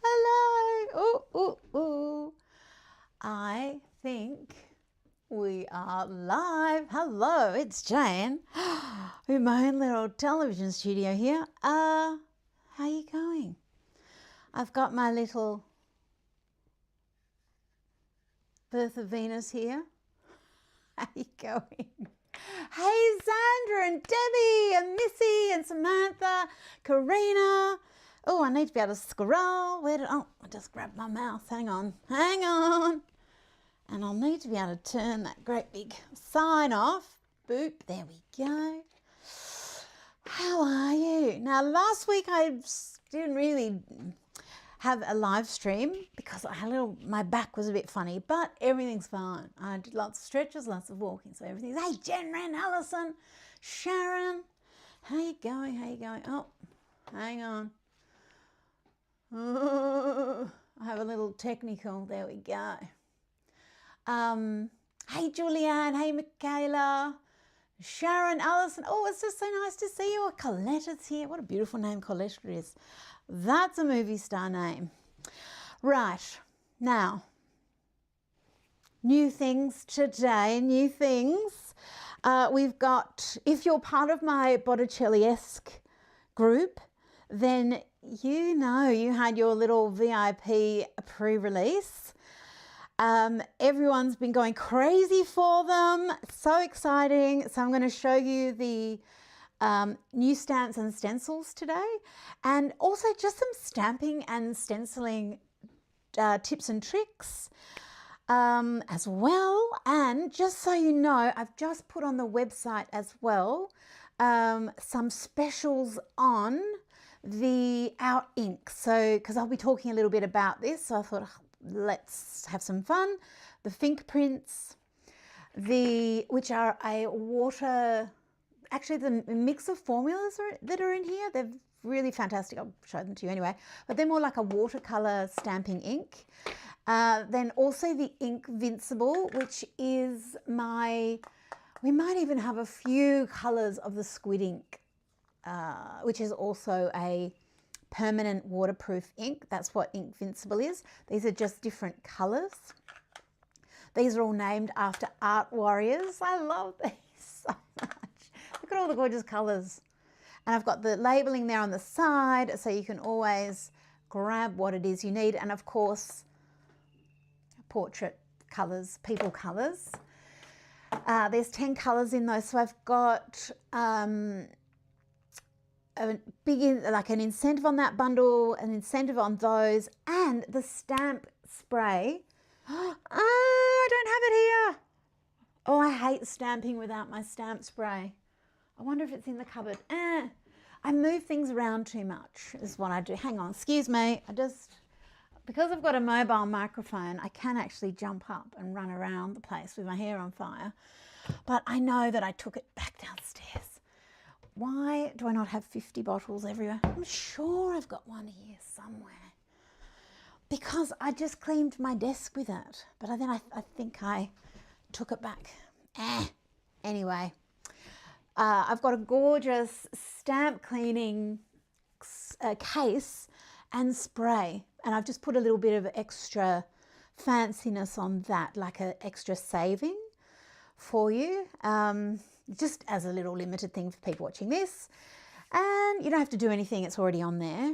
Hello. Oh, oh, oh. I think we are live. Hello, it's Jane in my own little television studio here. How are you going? I've got my little Birth of Venus here. How are you going? Hey, Sandra and Debbie and Missy and Samantha, Karina. Oh, I need to be able to scroll. Oh, I just grabbed my mouse. Hang on. And I'll need to be able to turn that great big sign off. Boop, there we go. How are you? Now, last week I didn't really have a live stream because I had my back was a bit funny, but everything's fine. I did lots of stretches, lots of walking, so everything's, hey, Jen, Ren, Allison, Sharon, how you going? Oh, hang on. Oh, I have a little technical, there we go. Hey, Julianne, hey, Michaela, Sharon, Allison. Oh, it's just so nice to see you. Colette is here. What a beautiful name Colette is. That's a movie star name. Right, now, new things today, new things. We've got, if you're part of my Botticelliesque group, then you know you had your little VIP pre-release. Everyone's been going crazy for them. So exciting. So I'm going to show you the new stamps and stencils today, and also just some stamping and stenciling tips and tricks as well. And just so you know, I've just put on the website as well some specials on our ink. So because I'll be talking a little bit about this, so I thought let's have some fun. The fingerprints, which are a water. Actually, the mix of formulas that are in here, they're really fantastic. I'll show them to you anyway. But they're more like a watercolor stamping ink. Then also the Ink Vincible, which is we might even have a few colors of the squid ink, which is also a permanent waterproof ink. That's what Ink Vincible is. These are just different colors. These are all named after art warriors. I love these so much. Look at all the gorgeous colours. And I've got the labelling there on the side, so you can always grab what it is you need. And of course, portrait colours, people colours. There's 10 colours in those. So I've got a big, like an incentive on that bundle, an incentive on those, and the stamp spray. I don't have it here. Oh, I hate stamping without my stamp spray. I wonder if it's in the cupboard. I move things around too much is what I do. Hang on, excuse me. Because I've got a mobile microphone, I can actually jump up and run around the place with my hair on fire. But I know that I took it back downstairs. Why do I not have 50 bottles everywhere? I'm sure I've got one here somewhere. Because I just cleaned my desk with it. But then I think I took it back. Anyway. I've got a gorgeous stamp cleaning case and spray, and I've just put a little bit of extra fanciness on that, like an extra saving for you, just as a little limited thing for people watching this. And you don't have to do anything, it's already on there.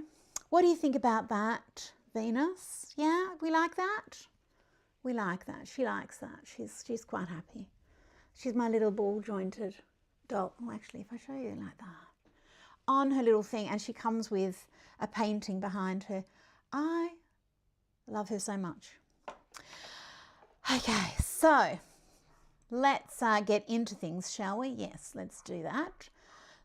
What do you think about that, Venus? Yeah, we like that? We like that. She likes that. She's quite happy. She's my little ball jointed doll. Oh, actually, if I show you like that on her little thing, and she comes with a painting behind her. I love her so much. Okay, so let's get into things, shall we? Yes, let's do that.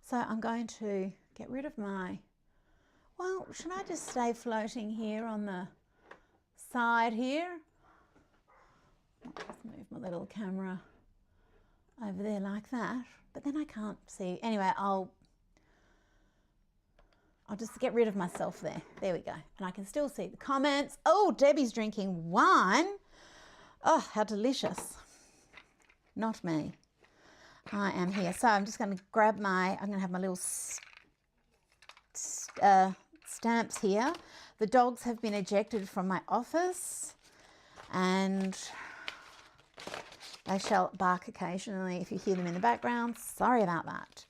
So I'm going to get rid of well, should I just stay floating here on the side here? I'll just move my little camera over there like that, but then I can't see. Anyway, I'll just get rid of myself there. There we go. And I can still see the comments. Oh, Debbie's drinking wine. Oh, how delicious. Not me. I am here. So I'm just going to grab I'm going to have my little stamps here. The dogs have been ejected from my office and they shall bark occasionally if you hear them in the background. Sorry about that.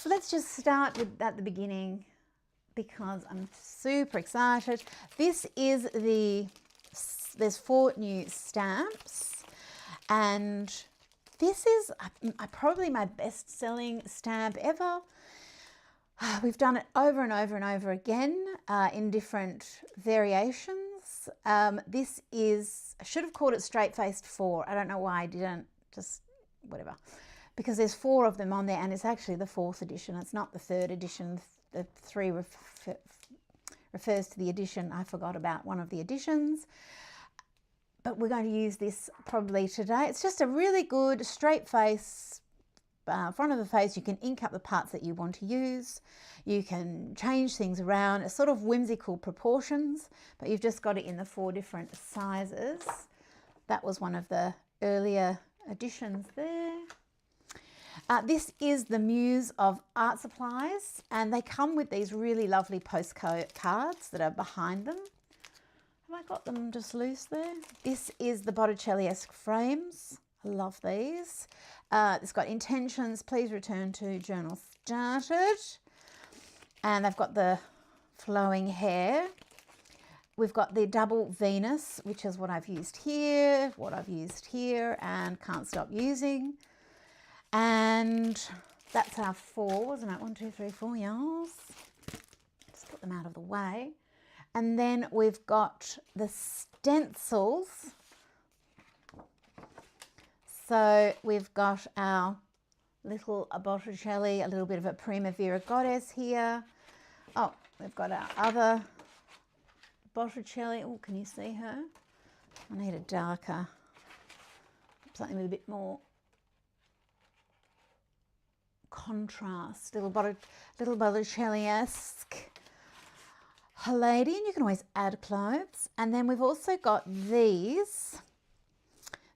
Let's just start at the beginning because I'm super excited. This is there's 4 new stamps, and this is probably my best-selling stamp ever. We've done it over and over and over again in different variations. This is, I should have called it Straight-Faced 4. I don't know why I didn't, just whatever. Because there's 4 of them on there, and it's actually the 4th edition. It's not the 3rd edition. The 3 refers to the edition. I forgot about one of the editions. But we're going to use this probably today. It's just a really good straight face, front of the face. You can ink up the parts that you want to use. You can change things around. It's sort of whimsical proportions, but you've just got it in the 4 different sizes. That was one of the earlier editions there. This is the Muse of Art Supplies, and they come with these really lovely postcards that are behind them. Have I got them just loose there? This is the Botticelliesque Frames. I love these. It's got intentions, please return to journal started. And they've got the flowing hair. We've got the double Venus, which is what I've used here, and can't stop using. And that's our 4, wasn't it? 1, 2, 3, 4 yards. Just put them out of the way. And then we've got the stencils. So we've got our little Botticelli, a little bit of a Primavera goddess here. Oh, we've got our other Botticelli. Oh, can you see her? I need a darker, something with a bit more contrast. Little Botticelliesque lady, and you can always add clothes. And then we've also got these.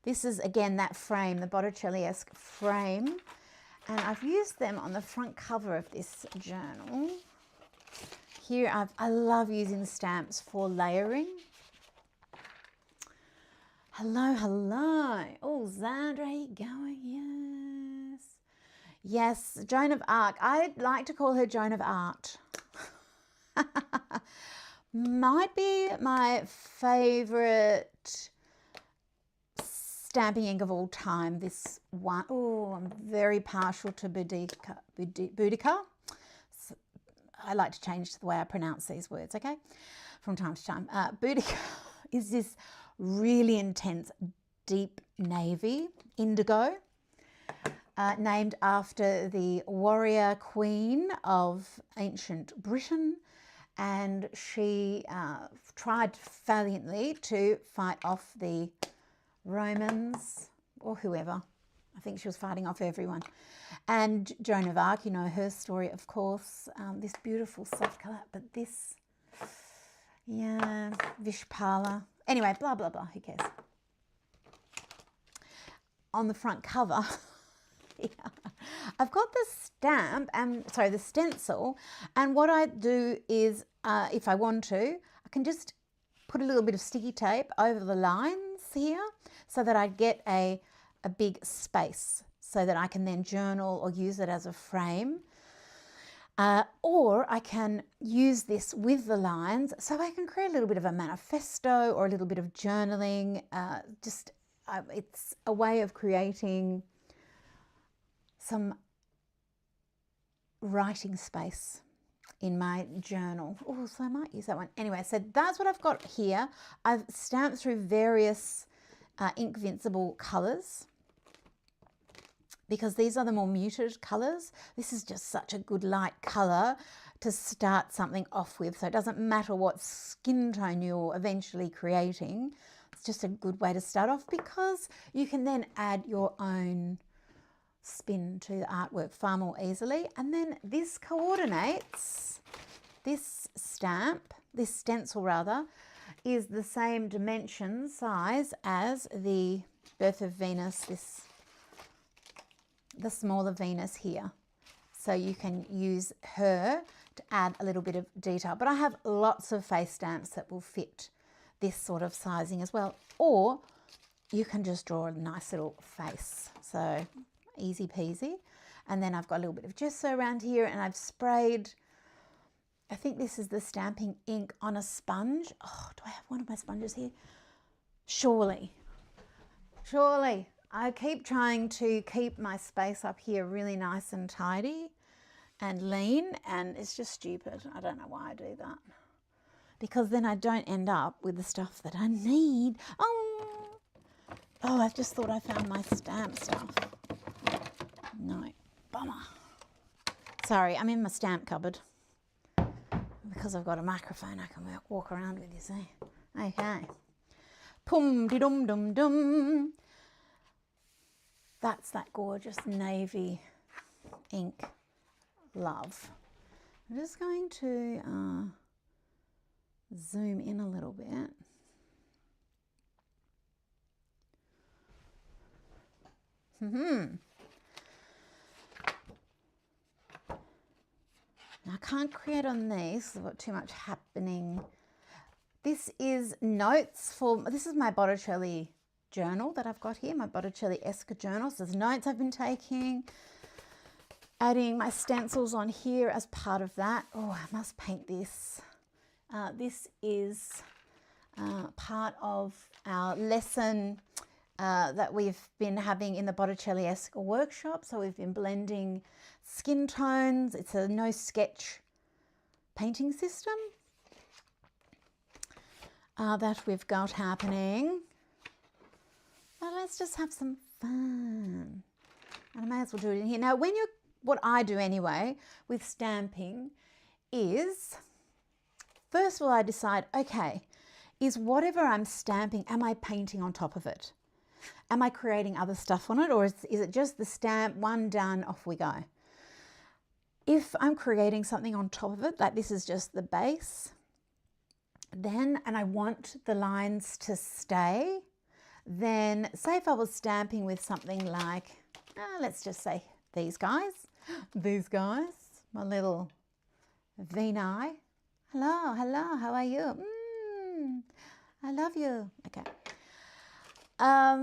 This is again that frame, the Botticelliesque frame, and I've used them on the front cover of this journal. Here I love using stamps for layering. Hello, hello. Oh, Zandra, how you going? Yes, Joan of Arc. I'd like to call her Joan of Art. Might be my favourite stamping ink of all time, this one. Oh, I'm very partial to Boudica. So I like to change the way I pronounce these words, okay, from time to time. Boudica is this really intense deep navy indigo, named after the warrior queen of ancient Britain, and she tried valiantly to fight off the Romans or whoever. I think she was fighting off everyone. And Joan of Arc, you know her story, of course. This beautiful soft colour, but this, yeah, Vishpala. Anyway, blah, blah, blah, who cares? On the front cover, yeah, I've got the stamp, the stencil, and what I do is, if I want to, I can just put a little bit of sticky tape over the lines here so that I get a big space so that I can then journal or use it as a frame. Or I can use this with the lines so I can create a little bit of a manifesto or a little bit of journaling. It's a way of creating some writing space in my journal. Oh, so I might use that one. Anyway, so that's what I've got here. I've stamped through various Inkvincible colours because these are the more muted colours. This is just such a good light colour to start something off with. So it doesn't matter what skin tone you're eventually creating. It's just a good way to start off because you can then add your own spin to the artwork far more easily. And then this coordinates, this stamp, this stencil rather, is the same dimension size as the Birth of Venus, the smaller Venus here. So you can use her to add a little bit of detail. But I have lots of face stamps that will fit this sort of sizing as well. Or you can just draw a nice little face. So easy peasy. And then I've got a little bit of gesso around here, and I've sprayed, I think this is the stamping ink on a sponge. Oh, do I have one of my sponges here? Surely. I keep trying to keep my space up here really nice and tidy and lean, and it's just stupid. I don't know why I do that. Because then I don't end up with the stuff that I need. Oh, I've just thought I found my stamp stuff. No, bummer. Sorry, I'm in my stamp cupboard. Because I've got a microphone I can walk around with, you see. Okay. Pum-de-dum-dum-dum. That's that gorgeous navy ink. Love. I'm just going to zoom in a little bit. Now, I can't create on these, I've got too much happening. This is notes for, this is my Botticelli journal that I've got here, my Botticelliesque journal. So there's notes I've been taking, adding my stencils on here as part of that. Oh, I must paint this. This is part of our lesson that we've been having in the Botticelliesque workshop. So we've been blending skin tones. It's a no sketch painting system that we've got happening. But let's just have some fun. And I may as well do it in here. Now, when you're, what I do anyway with stamping is, first of all, I decide, okay, is whatever I'm stamping, am I painting on top of it? Am I creating other stuff on it, or is it just the stamp, one done, off we go? If I'm creating something on top of it, like this is just the base, then, and I want the lines to stay, then say if I was stamping with something like, let's just say these guys, my little Veni. Hello, how are you? I love you. Okay. A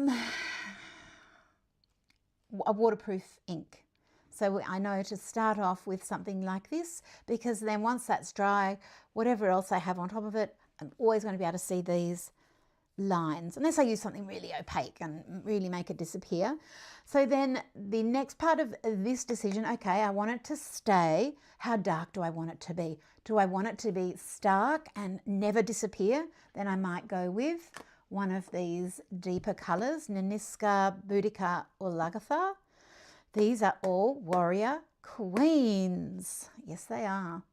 waterproof ink. So I know to start off with something like this, because then once that's dry, whatever else I have on top of it, I'm always going to be able to see these lines, unless I use something really opaque and really make it disappear. So then the next part of this decision, okay, I want it to stay. How dark do I want it to be? Do I want it to be stark and never disappear? Then I might go with one of these deeper colours, Naniska, Boudica or Lagatha. These are all warrior queens. Yes, they are.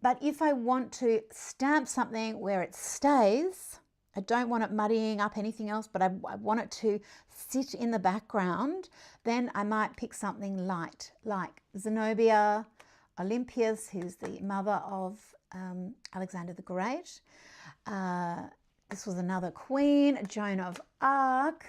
But if I want to stamp something where it stays, I don't want it muddying up anything else, but I want it to sit in the background, then I might pick something light, like Zenobia Olympias, who's the mother of Alexander the Great. This was another queen, Joan of Arc.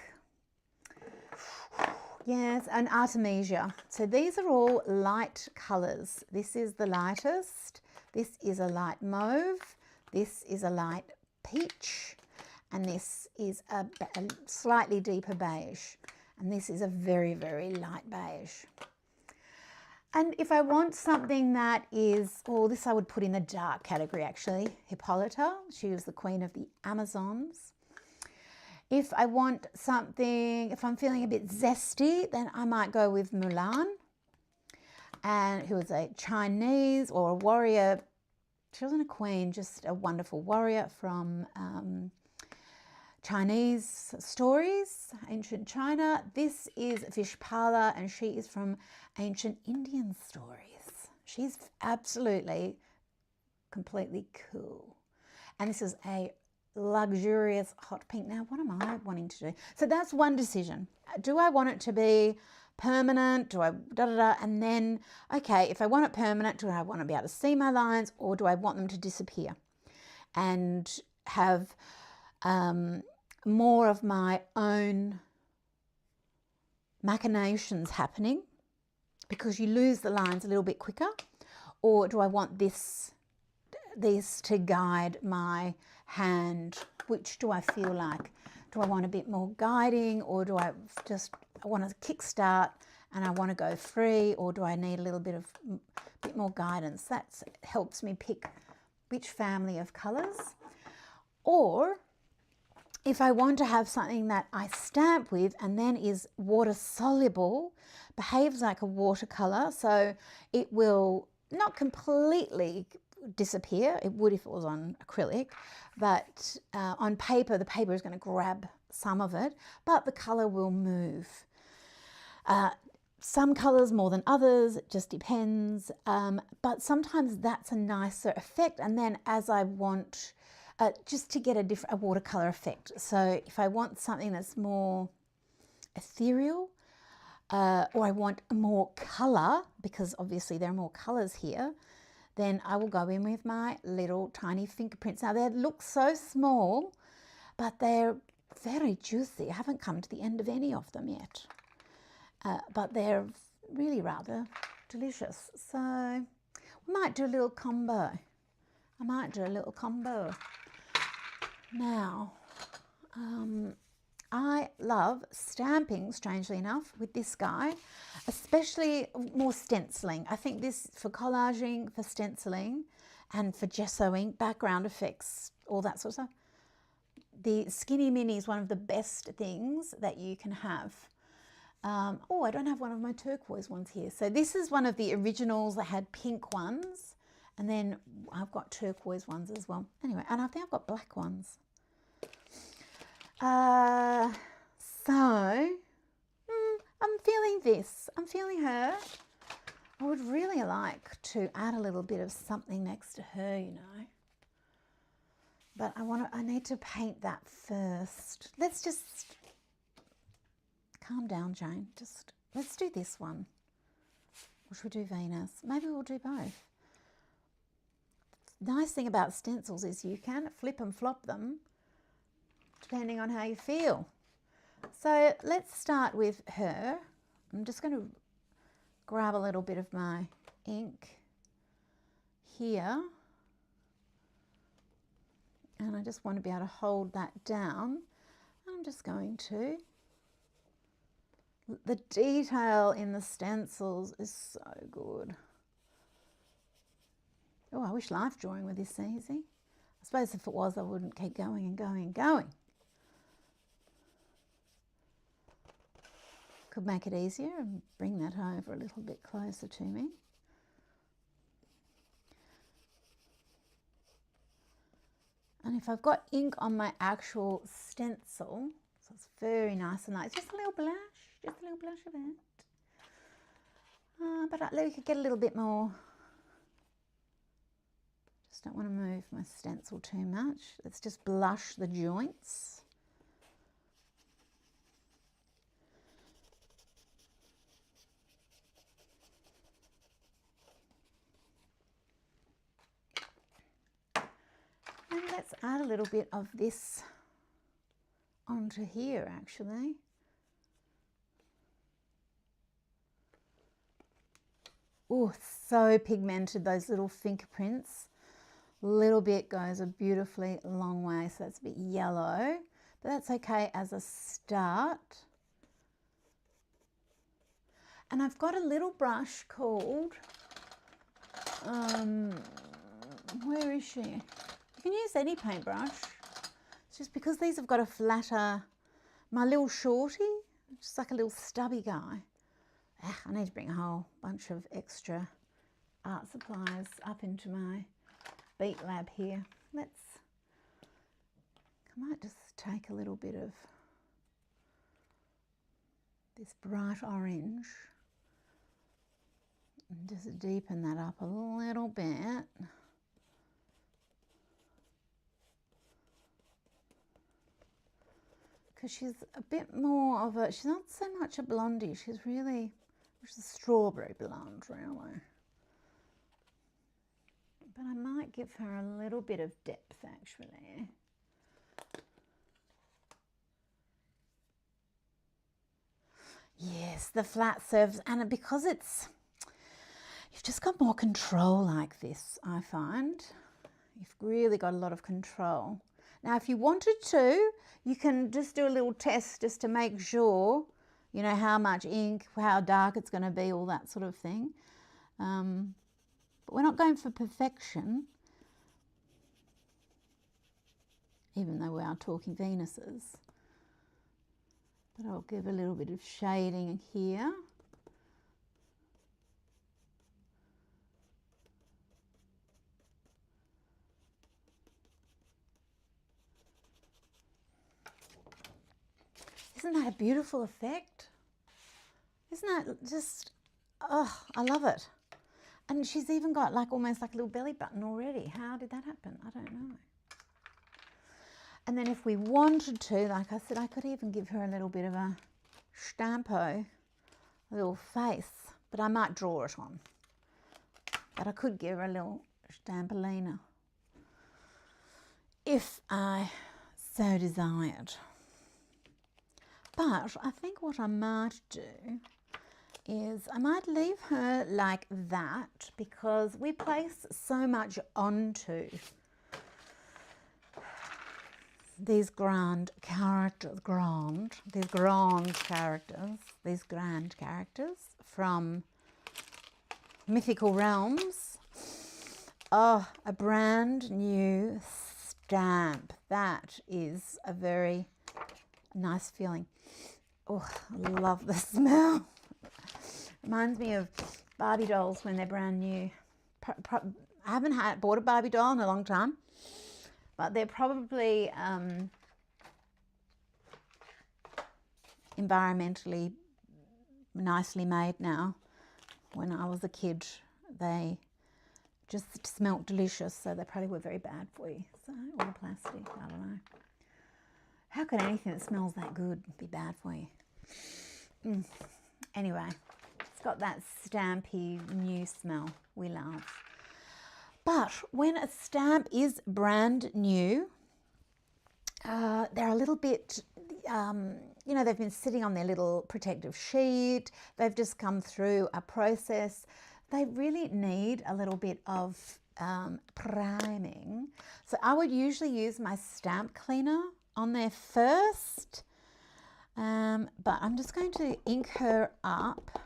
Yes, and Artemisia. So these are all light colours. This is the lightest. This is a light mauve. This is a light peach. And this is a slightly deeper beige. And this is a very, very light beige. And if I want something that is, oh, this I would put in the dark category actually. Hippolyta, she was the queen of the Amazons. If I want something, if I'm feeling a bit zesty, then I might go with Mulan, and who was a Chinese or a warrior. She wasn't a queen, just a wonderful warrior from Chinese stories, ancient China. This is Vishpala, and she is from ancient Indian stories. She's absolutely, completely cool. And this is a luxurious hot pink. Now, what am I wanting to do? So that's one decision. Do I want it to be permanent? Do I da-da-da? And then, okay, if I want it permanent, do I want to be able to see my lines, or do I want them to disappear and have more of my own machinations happening, because you lose the lines a little bit quicker? or do I want this to guide my hand? Which do I feel like? Do I want a bit more guiding, or do I want to kickstart and I want to go free, or do I need a little bit more guidance? That helps me pick which family of colours. Or if I want to have something that I stamp with and then is water soluble, behaves like a watercolour, so it will not completely disappear. It would if it was on acrylic, but on paper, the paper is going to grab some of it, but the colour will move. Some colours more than others, it just depends, but sometimes that's a nicer effect. And then as I want, just to get a watercolour effect. So if I want something that's more ethereal, or I want more colour, because obviously there are more colours here, then I will go in with my little tiny fingerprints. Now they look so small, but they're very juicy. I haven't come to the end of any of them yet. But they're really rather delicious. So we might do a little combo. I might do a little combo. Now, I love stamping, strangely enough, with this guy, especially more stenciling. I think this for collaging, for stenciling, and for gessoing, background effects, all that sort of stuff. The Skinny Mini is one of the best things that you can have. Oh, I don't have one of my turquoise ones here. So this is one of the originals that had pink ones, and then I've got turquoise ones as well. Anyway, and I think I've got black ones. I'm feeling this. I'm feeling her. I would really like to add a little bit of something next to her, you know. But I need to paint that first. Let's just calm down, Jane. Let's do this one. Or should we do Venus? Maybe we'll do both. The nice thing about stencils is you can flip and flop them depending on how you feel. So let's start with her. I'm just going to grab a little bit of my ink here. And I just want to be able to hold that down. I'm just going to. The detail in the stencils is so good. Oh, I wish life drawing were this easy. I suppose if it was, I wouldn't keep going and going and going. Could make it easier and bring that over a little bit closer to me. And if I've got ink on my actual stencil, so it's very nice and light, just a little blush of it. But we could get a little bit more. Just don't want to move my stencil too much. Let's just blush the joints. And let's add a little bit of this onto here, actually. Oh, so pigmented, those little fingerprints. A little bit goes a beautifully long way, so that's a bit yellow, but that's okay as a start. And I've got a little brush called, where is she? You can use any paintbrush. It's just because these have got a flatter, my little shorty, just like a little stubby guy. I need to bring a whole bunch of extra art supplies up into my beat lab here. I might just take a little bit of this bright orange and just deepen that up a little bit. Because she's a bit more of a, she's not so much a blondie, she's a strawberry blonde, really. But I might give her a little bit of depth, actually. Yes, the flat surface, and because it's You've just got more control like this, I find. You've really got a lot of control. Now, if you wanted to, you can just do a little test just to make sure, you know, how much ink, how dark it's going to be, all that sort of thing. But we're not going for perfection, even though we are talking Venuses. But I'll give a little bit of shading here. Isn't that a beautiful effect? Isn't that just, oh, I love it. And she's even got like almost like a little belly button already. How did that happen? I don't know. And then if we wanted to, like I said, I could even give her a little bit of a stampo, a little face, but I might draw it on. But I could give her a little stampolina if I so desired. But I think what I might do is I might leave her like that, because we place so much onto these grand characters from mythical realms. Oh, a brand new stamp. That is a very nice feeling. Oh, I love the smell. Reminds me of Barbie dolls when they're brand new. I haven't bought a Barbie doll in a long time, but they're probably environmentally nicely made now. When I was a kid, they just smelt delicious, so they probably were very bad for you. So, all the plastic, I don't know. How can anything that smells that good be bad for you? Anyway, it's got that stampy new smell we love. But when a stamp is brand new, they're a little bit, you know, they've been sitting on their little protective sheet. They've just come through a process. They really need a little bit of priming. So I would usually use my stamp cleaner on there first, but I'm just going to ink her up.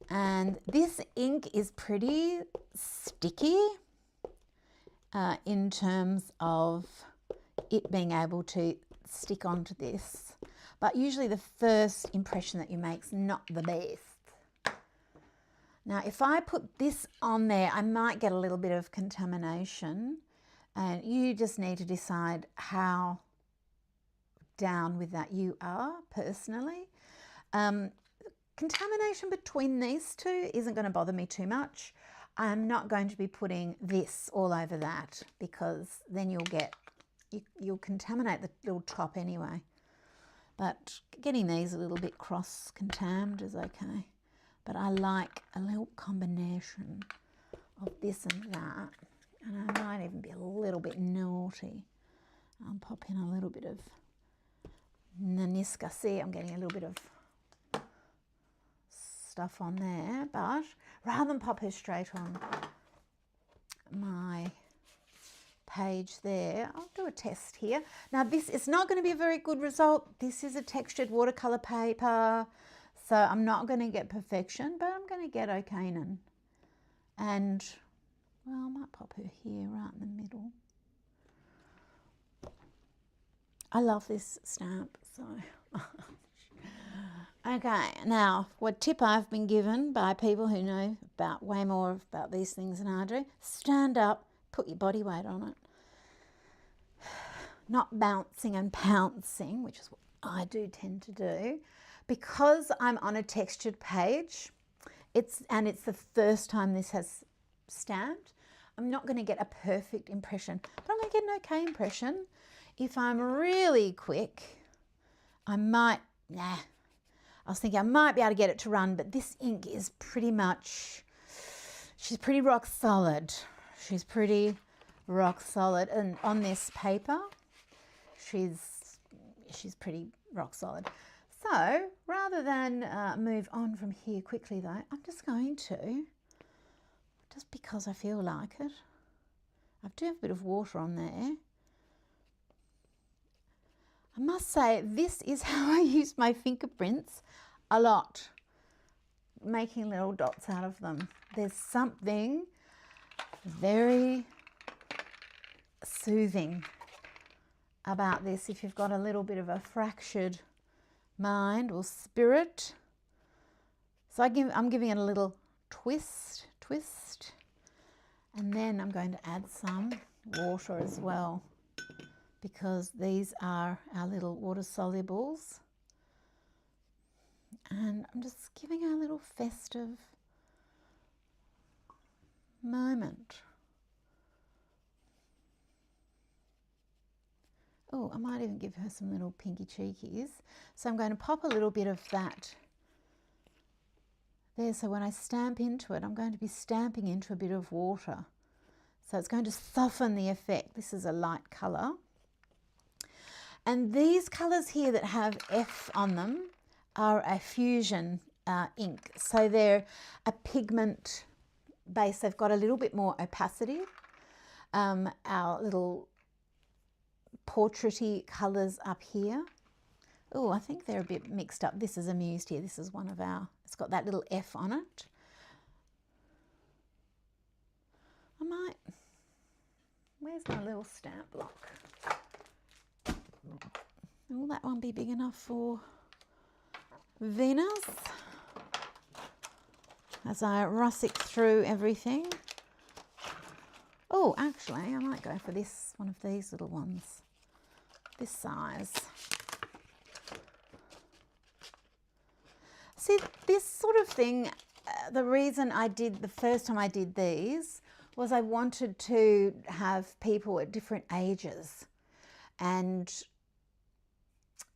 And this ink is pretty sticky in terms of it being able to stick onto this. But usually the first impression that you make is not the best. Now, if I put this on there, I might get a little bit of contamination, and you just need to decide how down with that you are personally. Contamination between these two isn't going to bother me too much. I'm not going to be putting this all over that, because then you'll contaminate the little top anyway. But getting these a little bit cross-contaminated is okay. But I like a little combination of this and that. And I might even be a little bit naughty. I'll pop in a little bit of Nanisca. See, I'm getting a little bit of stuff on there. But rather than pop her straight on my page there, I'll do a test here. Now, this is not going to be a very good result. This is a textured watercolor paper. So I'm not going to get perfection, but I'm going to get okay. And, well, I might pop her here right in the middle. I love this stamp, so. Okay, now, what tip I've been given by people who know about way more about these things than I do: stand up, put your body weight on it. Not bouncing and pouncing, which is what I do tend to do. Because I'm on a textured page, it's the first time this has stamped, I'm not going to get a perfect impression, but I'm going to get an okay impression. If I'm really quick, I might, I was thinking I might be able to get it to run, but this ink is pretty much, she's pretty rock solid. She's pretty rock solid, and on this paper, she's pretty rock solid. So rather than move on from here quickly though, I'm just going to, just because I feel like it, I do have a bit of water on there. I must say this is how I use my fingerprints a lot, making little dots out of them. There's something very soothing about this if you've got a little bit of a fractured mind or spirit. So I'm giving it a little twist, and then I'm going to add some water as well, because these are our little water solubles. And I'm just giving a little festive moment. Oh, I might even give her some little pinky cheekies. So I'm going to pop a little bit of that there. So when I stamp into it, I'm going to be stamping into a bit of water. So it's going to soften the effect. This is a light colour. And these colours here that have F on them are a fusion ink. So they're a pigment base. They've got a little bit more opacity. Our little portraity colours up here. Oh, I think they're a bit mixed up. This is a Muse here. This is one of our, it's got that little F on it. I might, where's my little stamp block? Will that one be big enough for Venus? As I rustic through everything. Oh, actually, I might go for this, one of these little ones, this size. See, this sort of thing, the reason I did, the first time I did these, was I wanted to have people at different ages. And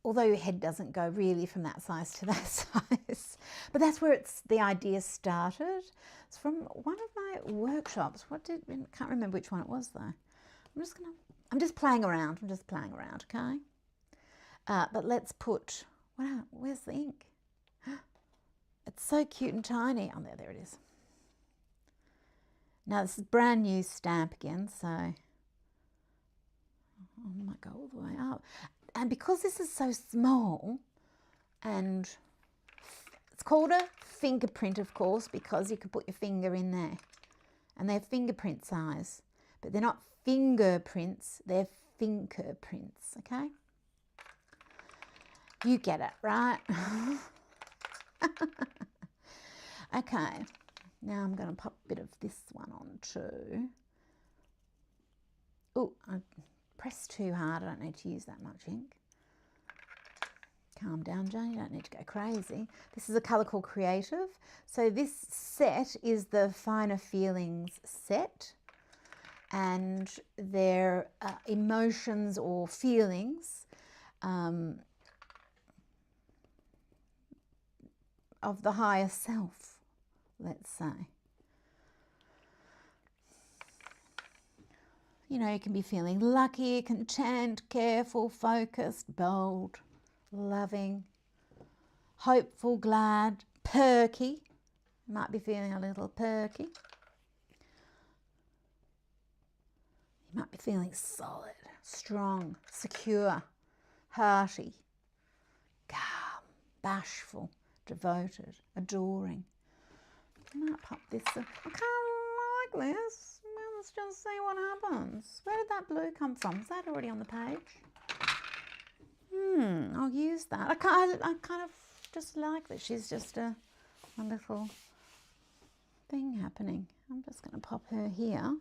although your head doesn't go really from that size to that size, but that's where the idea started. It's from one of my workshops. I can't remember which one it was though. I'm just playing around. Okay. But let's put, wow, where's the ink? It's so cute and tiny. Oh, there it is. Now this is brand new stamp again, so I might go all the way up. And because this is so small, and it's called a fingerprint, of course, because you can put your finger in there. And they're fingerprint size, but they're not fingerprints, they're fingerprints, okay? You get it, right? Okay, now I'm going to pop a bit of this one on too. Oh, I pressed too hard. I don't need to use that much ink. Calm down, Jane. You don't need to go crazy. This is a colour called Creative. So this set is the Finer Feelings set. And they're emotions or feelings of the higher self, let's say. You know, you can be feeling lucky, content, careful, focused, bold, loving, hopeful, glad, perky. You might be feeling a little perky. You might be feeling solid, strong, secure, hearty, calm, bashful, devoted, adoring. I might pop this. I kind of like this. Let's just see what happens. Where did that blue come from? Is that already on the page? I'll use that. I kind of just like that. She's just a little thing happening. I'm just going to pop her here.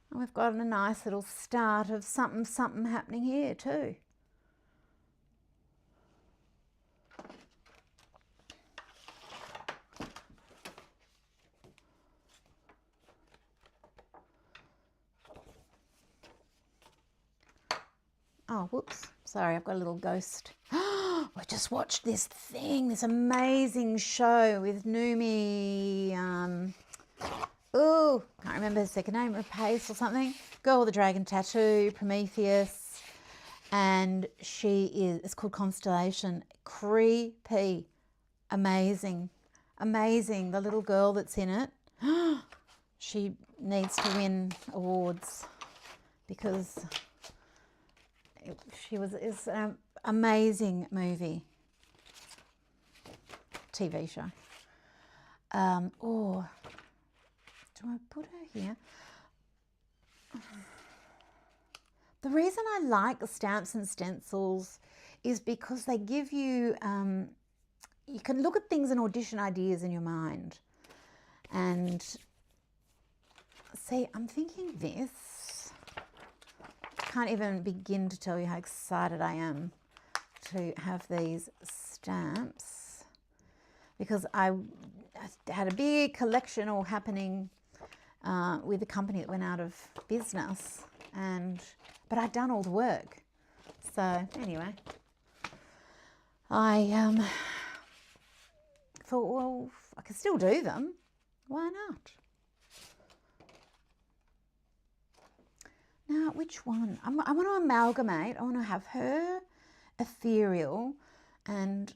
And we've got a nice little start of something happening here too. Oh, whoops. Sorry, I've got a little ghost. We just watched this thing, this amazing show with Numi. Oh, can't remember her second name, Rapace or something. Girl with the Dragon Tattoo, Prometheus. and it's called Constellation. Creepy. Amazing. Amazing. The little girl that's in it, she needs to win awards because it's an amazing movie, TV show. Oh, do I put her here? The reason I like stamps and stencils is because they give you, you can look at things and audition ideas in your mind. And see, I'm thinking this. Can't even begin to tell you how excited I am to have these stamps, because I had a big collection all happening with a company that went out of business, but I'd done all the work. So anyway, I thought, well, I can still do them. Why not? Now, which one? I want to amalgamate. I want to have her ethereal and,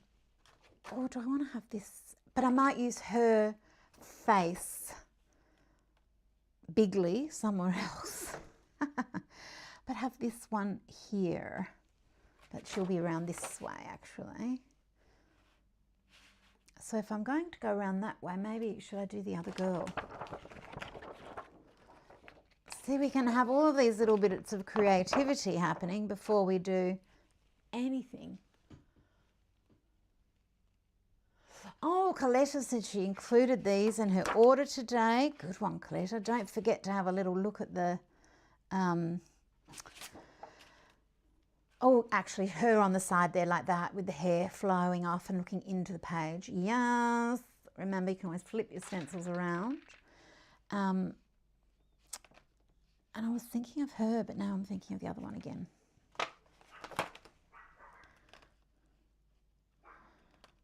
or do I want to have this? But I might use her face bigly somewhere else. But have this one here, but she'll be around this way actually. So if I'm going to go around that way, maybe should I do the other girl? See, we can have all of these little bits of creativity happening before we do anything. Oh, Coletta said she included these in her order today. Good one, Coletta. Don't forget to have a little look at the, oh, actually her on the side there like that with the hair flowing off and looking into the page. Yes. Remember, you can always flip your stencils around. And I was thinking of her, but now I'm thinking of the other one again.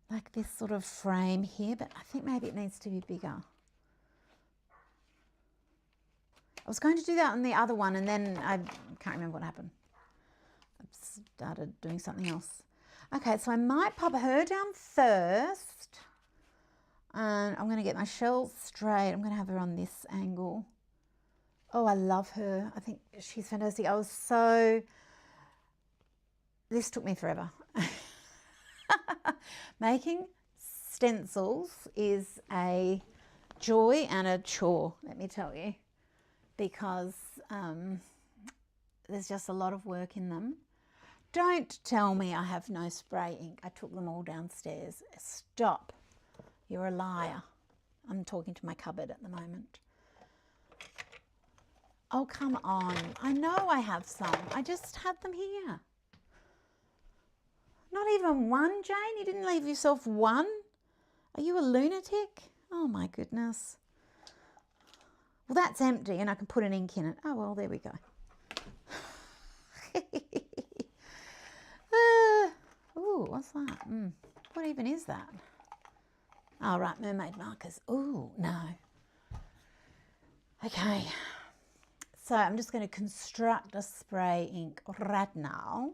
Like this sort of frame here, but I think maybe it needs to be bigger. I was going to do that on the other one and then I can't remember what happened. I started doing something else. Okay, so I might pop her down first. And I'm going to get my shell straight. I'm going to have her on this angle. Oh, I love her. I think she's fantastic. This took me forever. Making stencils is a joy and a chore, let me tell you, because there's just a lot of work in them. Don't tell me I have no spray ink. I took them all downstairs. Stop. You're a liar. I'm talking to my cupboard at the moment. Oh, come on. I know I have some. I just had them here. Not even one, Jane? You didn't leave yourself one? Are you a lunatic? Oh my goodness. Well, that's empty and I can put an ink in it. Oh, well, there we go. Ooh, what's that? What even is that? Oh, right, mermaid markers. Ooh, no. Okay. So I'm just going to construct a spray ink right now.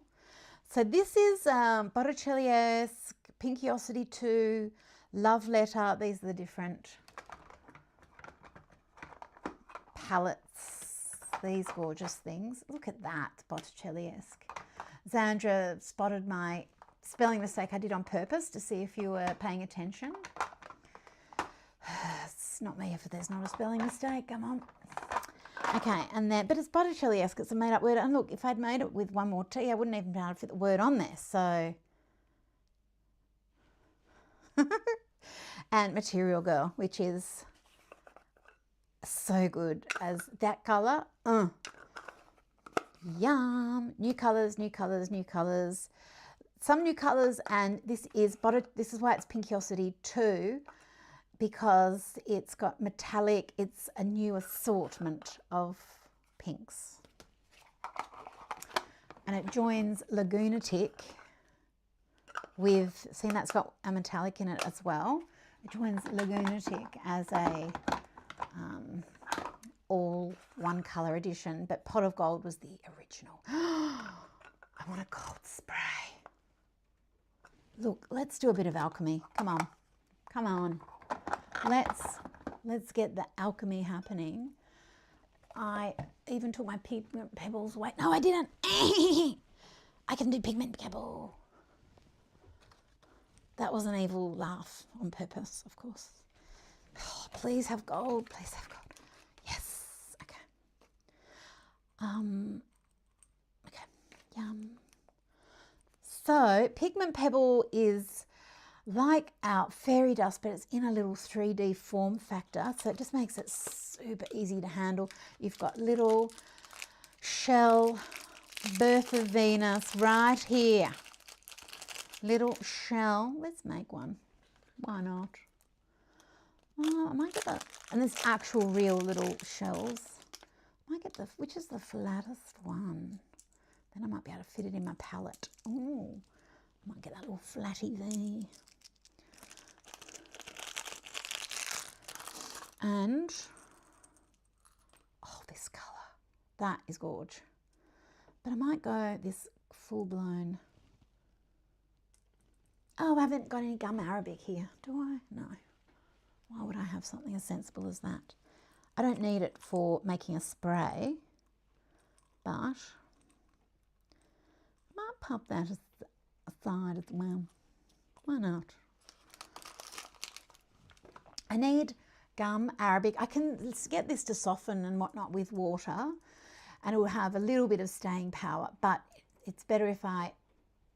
So this is Botticelliesque Pinkiosity 2, Love Letter. These are the different palettes. These gorgeous things. Look at that, Botticelliesque. Zandra spotted my spelling mistake I did on purpose to see if you were paying attention. It's not me if there's not a spelling mistake. Come on. Okay, and then, but it's Botticelliesque, it's a made-up word. And look, if I'd made it with one more T, I wouldn't even be able to fit the word on there, so. And Material Girl, which is so good as that colour. Yum. New colours, new colours, new colours. Some new colours, and this is why it's Pinkiosity 2. Because it's got metallic, it's a new assortment of pinks. And it joins Lagunatic with, see, that's got a metallic in it as well. It joins Lagunatic as a all one colour edition, but Pot of Gold was the original. I I want a gold spray. Look, let's do a bit of alchemy. Come on. Come on. Let's get the alchemy happening. I even took my pigment pebbles away. No, I didn't. I can do pigment pebble. That was an evil laugh on purpose, of course. Oh, please have gold. Please have gold. Yes. Okay. Okay. Yum. So pigment pebble is like our fairy dust, but it's in a little 3D form factor. So it just makes it super easy to handle. You've got little shell, birth of Venus right here. Little shell. Let's make one. Why not? Oh, I might get that. And there's actual real little shells. I might get the, which is the flattest one? Then I might be able to fit it in my palette. Oh, I might get that little flatty there. And, oh, this colour. That is gorge. But I might go this full-blown. Oh, I haven't got any gum arabic here, do I? No. Why would I have something as sensible as that? I don't need it for making a spray, but I might pop that aside as well. Why not? I need gum arabic. I can get this to soften and whatnot with water, and it will have a little bit of staying power, but it's better if I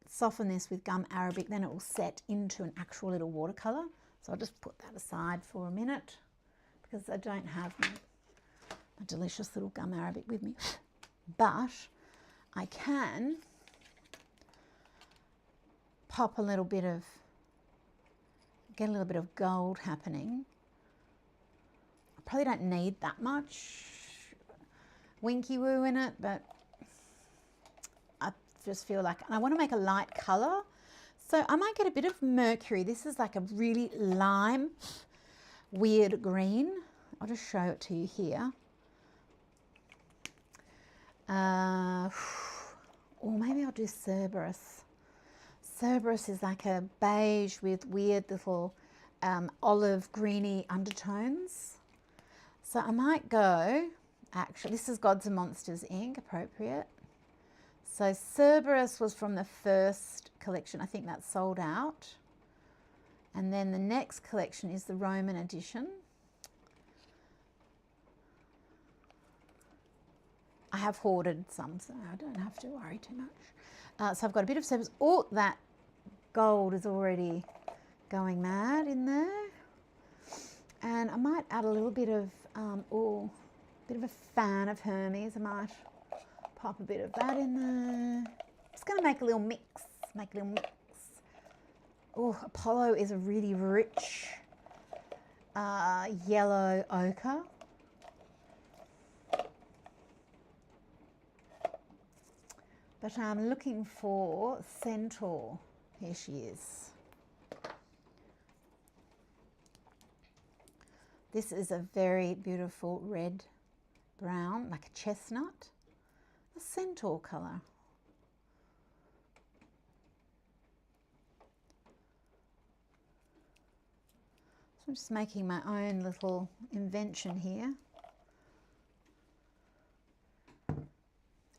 soften this with gum arabic, then it will set into an actual little watercolour. So I'll just put that aside for a minute because I don't have my delicious little gum arabic with me. But I can pop a little bit of, get a little bit of gold happening. I probably don't need that much winky woo in it, but I just feel like, and I want to make a light colour. So I might get a bit of mercury. This is like a really lime, weird green. I'll just show it to you here. Or maybe I'll do Cerberus. Cerberus is like a beige with weird little olive greeny undertones. So I might go, actually, this is Gods and Monsters ink, appropriate. So Cerberus was from the first collection. I think that's sold out. And then the next collection is the Roman edition. I have hoarded some, so I don't have to worry too much. So I've got a bit of Cerberus. Oh, that gold is already going mad in there. And I might add a little bit of, oh, a bit of a fan of Hermes. I might pop a bit of that in there. Just going to make a little mix. Oh, Apollo is a really rich yellow ochre. But I'm looking for Centaur. Here she is. This is a very beautiful red brown, like a chestnut. A Centaur colour. So I'm just making my own little invention here.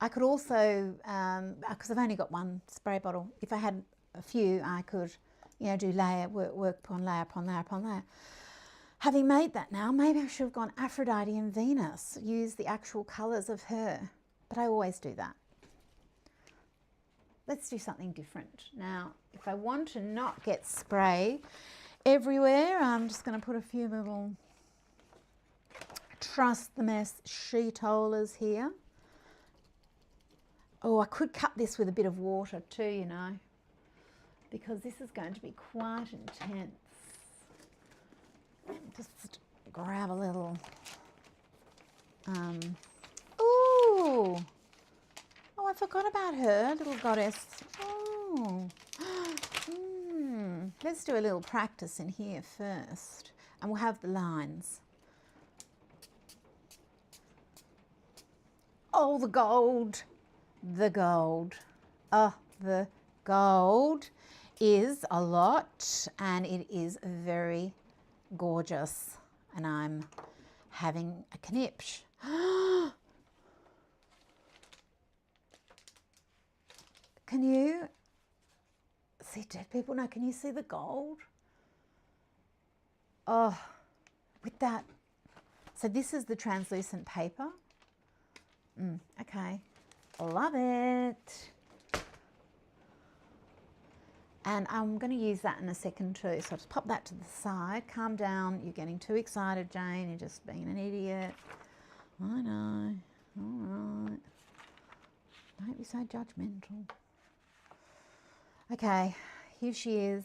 I could also, because I've only got one spray bottle, if I had a few, I could, you know, do layer, work upon layer, upon layer, upon layer. Having made that now, maybe I should have gone Aphrodite and Venus, use the actual colours of her. But I always do that. Let's do something different. Now, if I want to not get spray everywhere, I'm just going to put a few little Trust the Mess sheet holders here. Oh, I could cut this with a bit of water too, you know, because this is going to be quite intense. Just grab a little, ooh, oh, I forgot about her, little goddess. Oh, let's do a little practice in here first, and we'll have the lines. Oh, the gold. The gold. Oh, the gold is a lot and it is very gorgeous. And I'm having a knipsh. Can you see, dead people? No, can you see the gold? Oh, with that. So this is the translucent paper. Okay, love it. And I'm going to use that in a second too. So I'll just pop that to the side. Calm down. You're getting too excited, Jane. You're just being an idiot. I know. All right. Don't be so judgmental. Okay, here she is.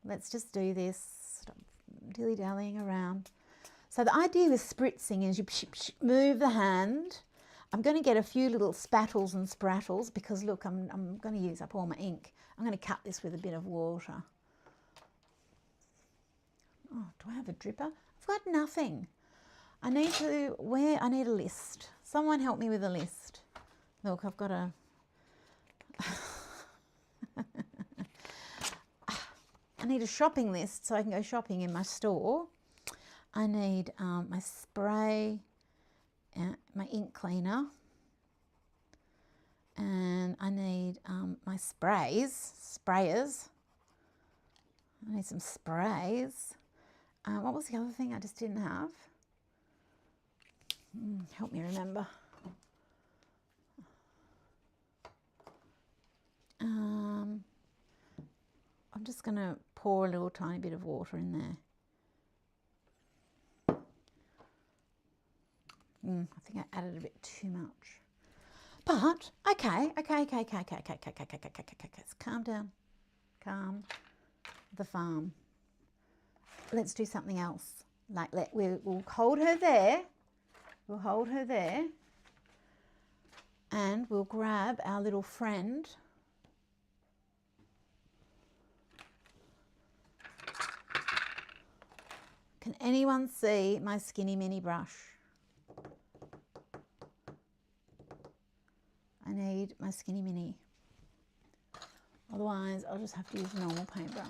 Let's just do this. Stop dilly-dallying around. So the idea with spritzing is you move the hand. I'm going to get a few little spattles and sprattles because look, I'm going to use up all my ink. I'm going to cut this with a bit of water. Oh, do I have a dripper? I've got nothing. I need a list. Someone help me with a list. Look, I've got a... I need a shopping list so I can go shopping in my store. I need my spray, my ink cleaner, and I need my sprayers. I need some sprays. What was the other thing I just didn't have? Help me remember. I'm just going to pour a little tiny bit of water in there. I think I added a bit too much. But, okay. Let's calm down. Calm the farm. Let's do something else. Like, we'll hold her there. We'll hold her there. And we'll grab our little friend. Can anyone see my skinny mini brush? I need my skinny mini. Otherwise, I'll just have to use a normal paintbrush.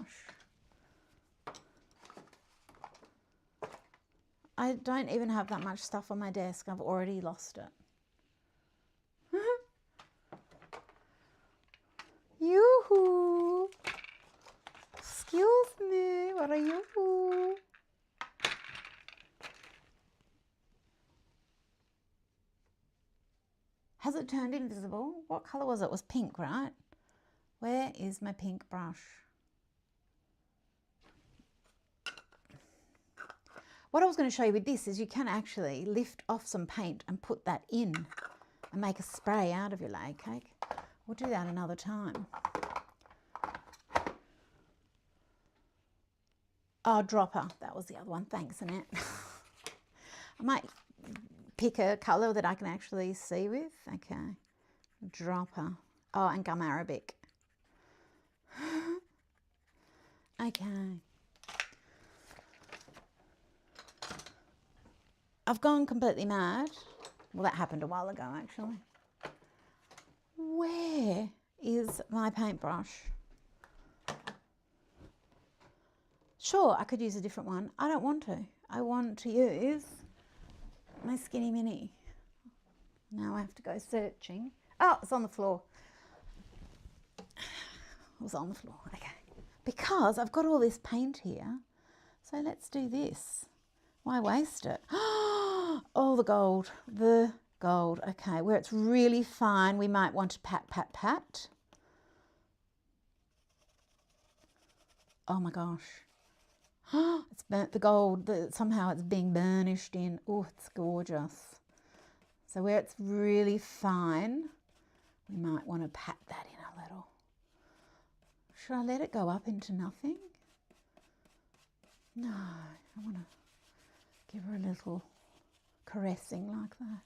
I don't even have that much stuff on my desk. I've already lost it. Yoo-hoo! Excuse me, what are you? Has it turned invisible? What colour was it? It was pink, right? Where is my pink brush? What I was going to show you with this is you can actually lift off some paint and put that in and make a spray out of your layer cake. We'll do that another time. Oh, dropper. That was the other one. Thanks, Annette. I might pick a colour that I can actually see with. Okay. Dropper. Oh, and gum arabic. Okay. I've gone completely mad. Well, that happened a while ago, actually. Where is my paintbrush? Sure, I could use a different one. I don't want to. I want to use my skinny mini. Now I have to go searching. Oh, it's on the floor. It was on the floor, okay. Because I've got all this paint here. So let's do this. Why waste it? Oh, the gold. The gold. Okay, where it's really fine, we might want to pat, pat, pat. Oh my gosh. It's burnt, the gold, somehow it's being burnished in. Oh, it's gorgeous. So where it's really fine, we might want to pat that in a little. Should I let it go up into nothing? No, I want to give her a little caressing like that.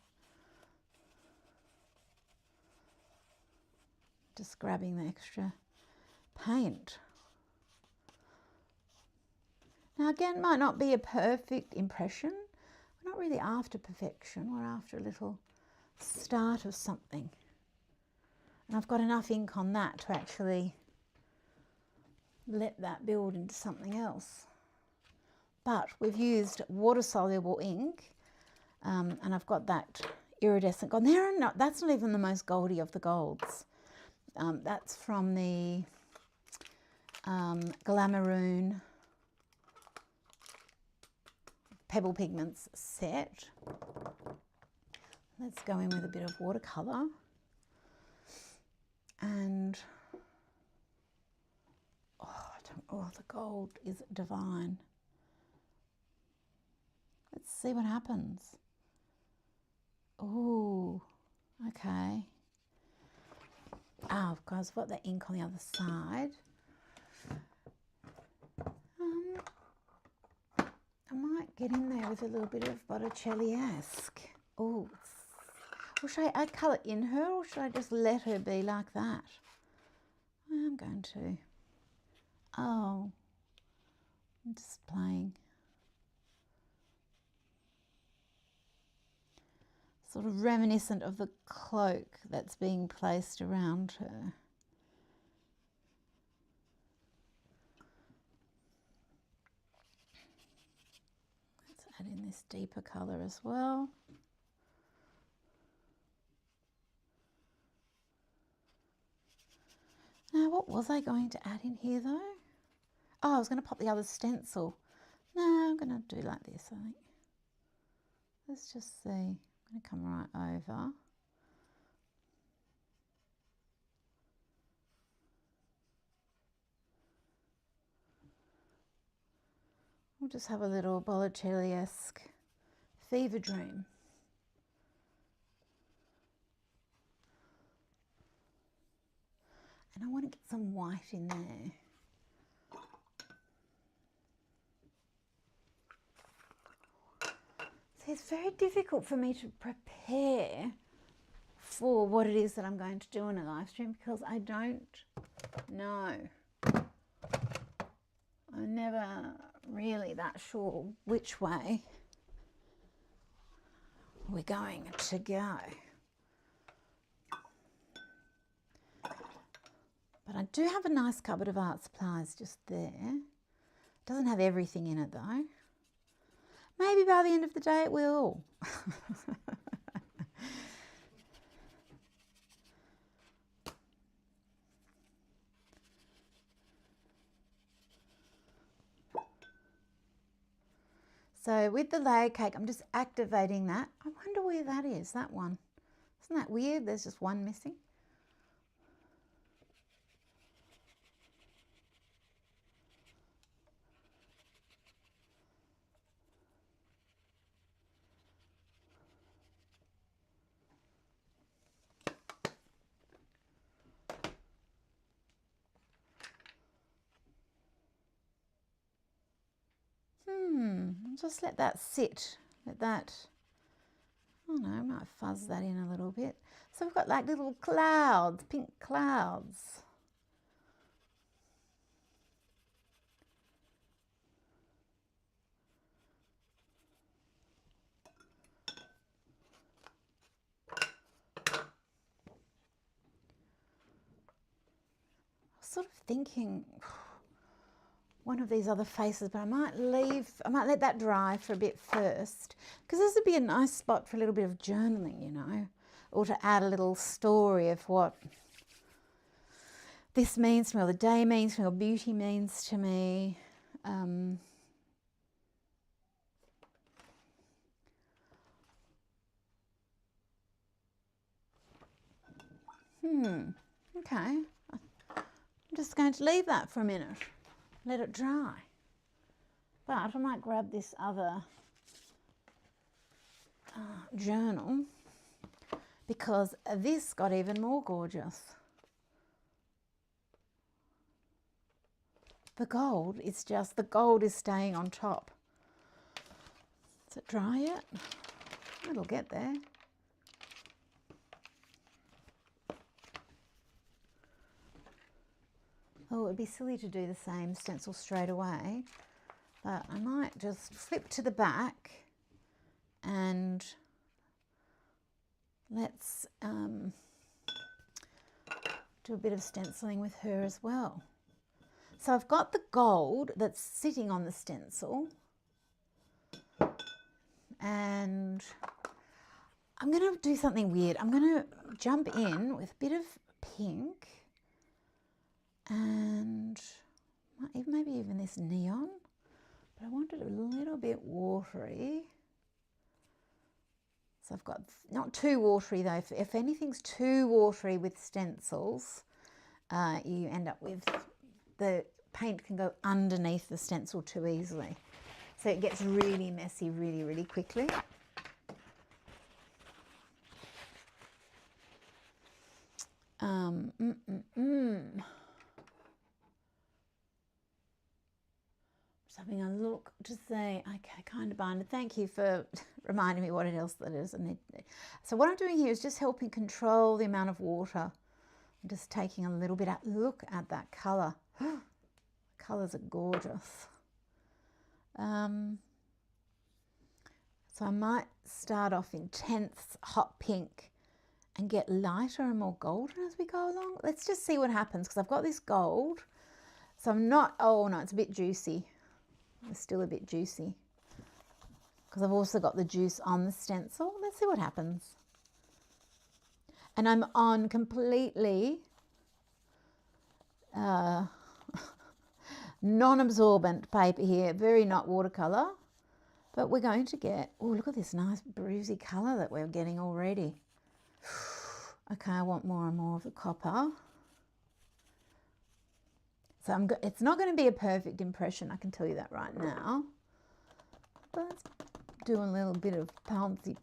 Just grabbing the extra paint. Now again, might not be a perfect impression. We're not really after perfection. We're after a little start of something. And I've got enough ink on that to actually let that build into something else. But we've used water-soluble ink, and I've got that iridescent gold. That's not even the most goldy of the golds. That's from the Glamourune Pebble Pigments set. Let's go in with a bit of watercolour. And oh, the gold is divine. Let's see what happens. Oh, okay. Oh, guys, I've got the ink on the other side. I might get in there with a little bit of Botticelliesque. Oh, or should I add colour in her, or should I just let her be like that? I'm going to. Oh, I'm just playing. Sort of reminiscent of the cloak that's being placed around her. Let's add in this deeper colour as well. Now, what was I going to add in here though? Oh, I was going to pop the other stencil. No, I'm going to do like this, I think. Let's just see. I'm going to come right over. We'll just have a little Botticelliesque Fever Dream. And I want to get some white in there. So it's very difficult for me to prepare for what it is that I'm going to do in a live stream because I don't know. I'm never really that sure which way we're going to go. But I do have a nice cupboard of art supplies just there. Doesn't have everything in it though. Maybe by the end of the day it will. So with the layer cake, I'm just activating that. I wonder where that is, that one. Isn't that weird? There's just one missing. Just let that sit. Let that, I don't know, I might fuzz that in a little bit. So we've got like little clouds, pink clouds. I was sort of thinking one of these other faces, but I might let that dry for a bit first, because this would be a nice spot for a little bit of journaling, you know, or to add a little story of what this means to me, or the day means to me, or beauty means to me. Okay. I'm just going to leave that for a minute. Let it dry. But I might grab this other journal, because this got even more gorgeous. The gold is just, the gold is staying on top. Is it dry yet? It'll get there. Oh, it would be silly to do the same stencil straight away, but I might just flip to the back and let's do a bit of stenciling with her as well. So I've got the gold that's sitting on the stencil, and I'm going to do something weird. I'm going to jump in with a bit of pink and maybe even this neon, but I want it a little bit watery. So I've got, not too watery though. If anything's too watery with stencils, you end up with the paint can go underneath the stencil too easily. So it gets really messy really, really quickly. Just having a look to say, okay, kind of binder. Thank you for reminding me what else that is. So what I'm doing here is just helping control the amount of water. I'm just taking a little bit out. Look at that colour. Colours are gorgeous. So I might start off intense hot pink and get lighter and more golden as we go along. Let's just see what happens, because I've got this gold. So I'm not, oh no, it's a bit juicy. It's still a bit juicy because I've also got the juice on the stencil. Let's see what happens. And I'm on completely non-absorbent paper here, very not watercolour, but we're going to get, oh, look at this nice bruisey colour that we're getting already. Okay, I want more and more of the copper. So it's not going to be a perfect impression, I can tell you that right now. But let's do a little bit of bouncy.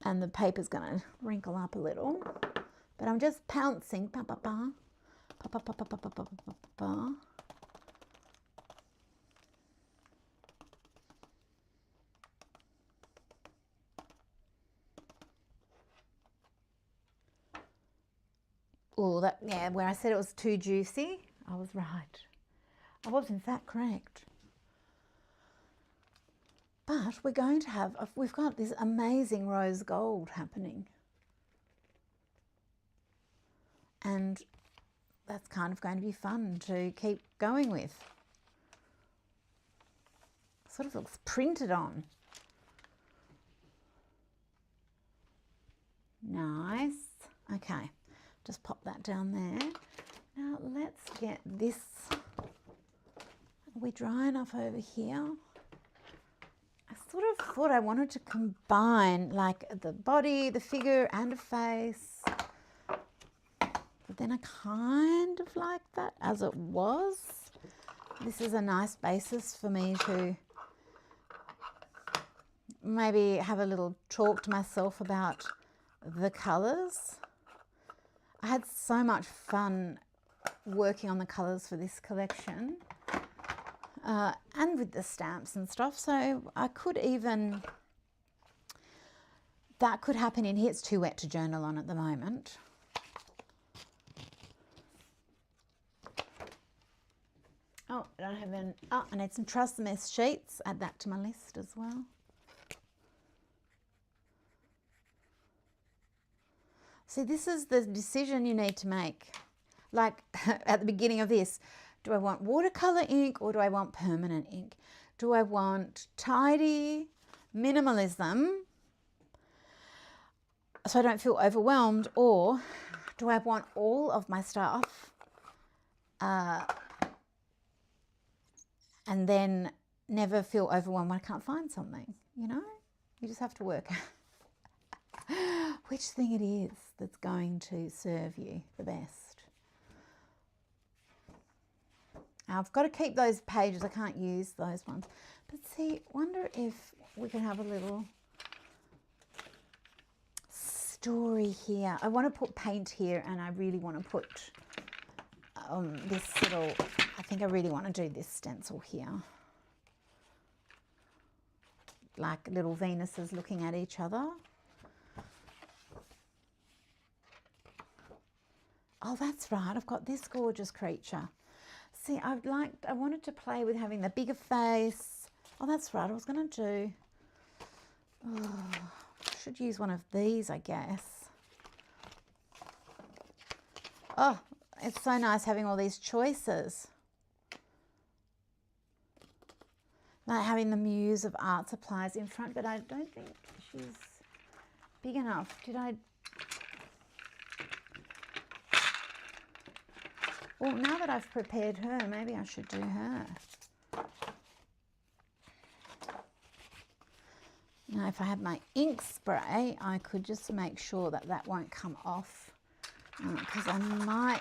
And the paper's going to wrinkle up a little. But I'm just pouncing. Pa, pa, pa. Pa, pa, pa, pa, pa, pa, pa, pa, pa. Oh, that, yeah, where I said it was too juicy, I was right. I was in fact correct. But we're going to have, we've got this amazing rose gold happening. And that's kind of going to be fun to keep going with. Sort of looks printed on. Nice. Okay. Just pop that down there. Now let's get this. Are we dry enough over here? I sort of thought I wanted to combine like the body, the figure and a face. But then I kind of like that as it was. This is a nice basis for me to maybe have a little talk to myself about the colours. I had so much fun working on the colours for this collection and with the stamps and stuff. So I could even, that could happen in here. It's too wet to journal on at the moment. Oh, I don't have an, oh, I need some Trust the Mess sheets. Add that to my list as well. See, this is the decision you need to make. Like at the beginning of this, do I want watercolor ink or do I want permanent ink? Do I want tidy minimalism so I don't feel overwhelmed, or do I want all of my stuff and then never feel overwhelmed when I can't find something, you know? You just have to work out which thing it is that's going to serve you the best. Now, I've got to keep those pages. I can't use those ones. But see, wonder if we can have a little story here. I want to put paint here, and I really want to put this little, I think I really want to do this stencil here. Like little Venuses looking at each other. Oh, that's right. I've got this gorgeous creature. See, I wanted to play with having the bigger face. Oh, that's right. I was going to do, oh, should use one of these, I guess. Oh, it's so nice having all these choices. Like having the Muse of Art Supplies in front, but I don't think she's big enough. Did I? Well, now that I've prepared her, maybe I should do her. Now, if I had my ink spray, I could just make sure that that won't come off, because I might.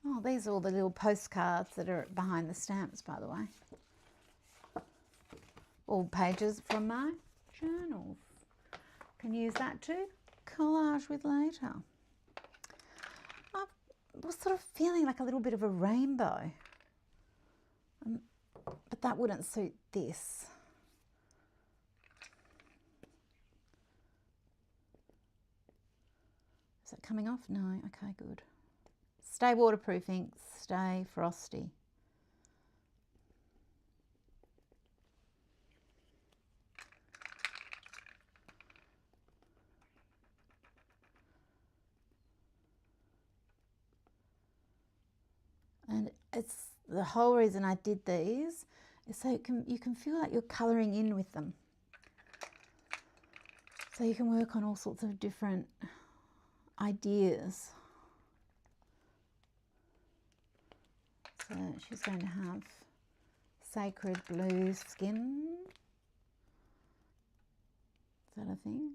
Oh, these are all the little postcards that are behind the stamps, by the way. All pages from my journals. Can use that to collage with later. I was sort of feeling like a little bit of a rainbow, but that wouldn't suit this. Is it coming off? No. Okay, good. Stay waterproof inks, stay frosty. And it's the whole reason I did these is so you can feel like you're colouring in with them. So you can work on all sorts of different ideas. So she's going to have sacred blue skin. Is that a thing?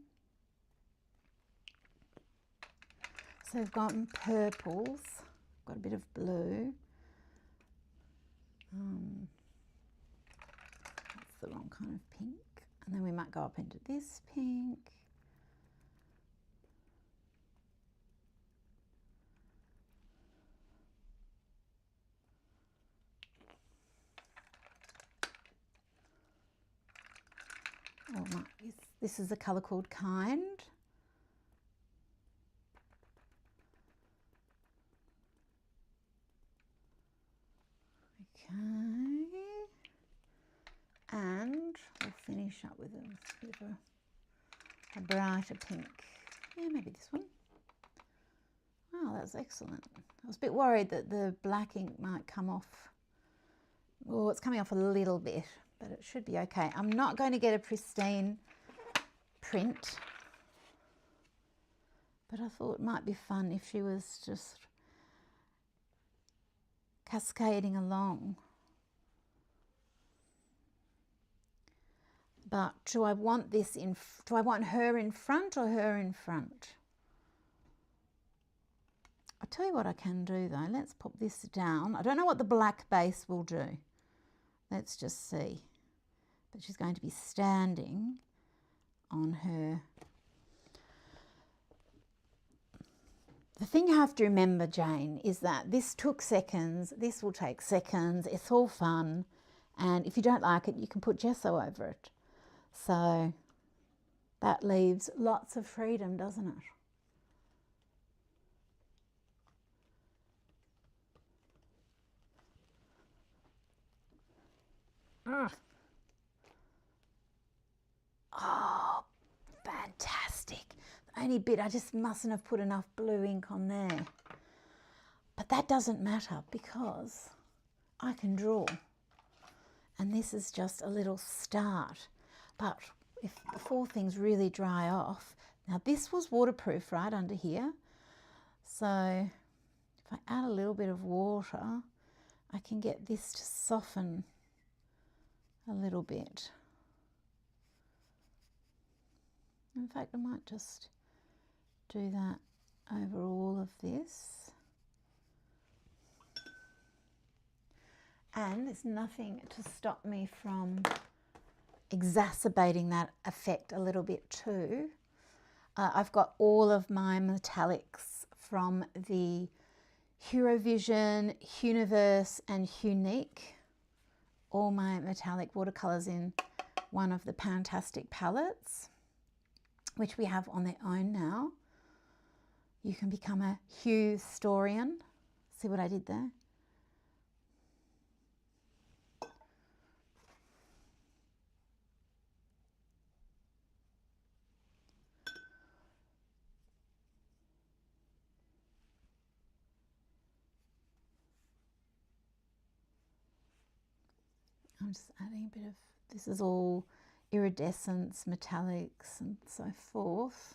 So we've got purples, got a bit of blue. That's the wrong kind of pink. And then we might go up into this pink. Oh, this is a colour called Kind. Okay. And we'll finish up with a bit of a brighter pink. Yeah, maybe this one. Oh, that's excellent. I was a bit worried that the black ink might come off. Oh, it's coming off a little bit, but it should be okay. I'm not going to get a pristine print, but I thought it might be fun if she was just cascading along. But do I want this in, do I want her in front or her in front? I'll tell you what I can do though. Let's pop this down. I don't know what the black base will do. Let's just see. But she's going to be standing on her. The thing you have to remember, Jane, is that this took seconds. This will take seconds. It's all fun. And if you don't like it, you can put gesso over it. So that leaves lots of freedom, doesn't it? Oh, fantastic. The only bit, I just mustn't have put enough blue ink on there. But that doesn't matter because I can draw. And this is just a little start. But before things really dry off, now this was waterproof right under here. So if I add a little bit of water, I can get this to soften a little bit. In fact, I might just do that over all of this. And there's nothing to stop me from exacerbating that effect a little bit too. I've got all of my metallics from the Eurovision, Universe and Unique. All my metallic watercolours in one of the Fantastic palettes, which we have on their own now. You can become a historian. See what I did there? just adding a bit of, this is all iridescence, metallics and so forth.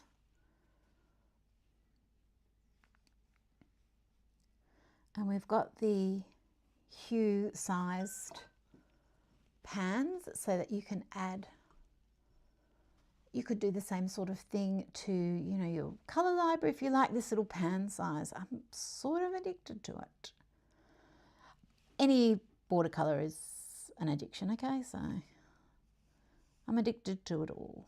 And we've got the hue sized pans so that you can add, you could do the same sort of thing to, you know, your colour library if you like this little pan size. I'm sort of addicted to it. Any watercolour is an addiction, okay? So I'm addicted to it all.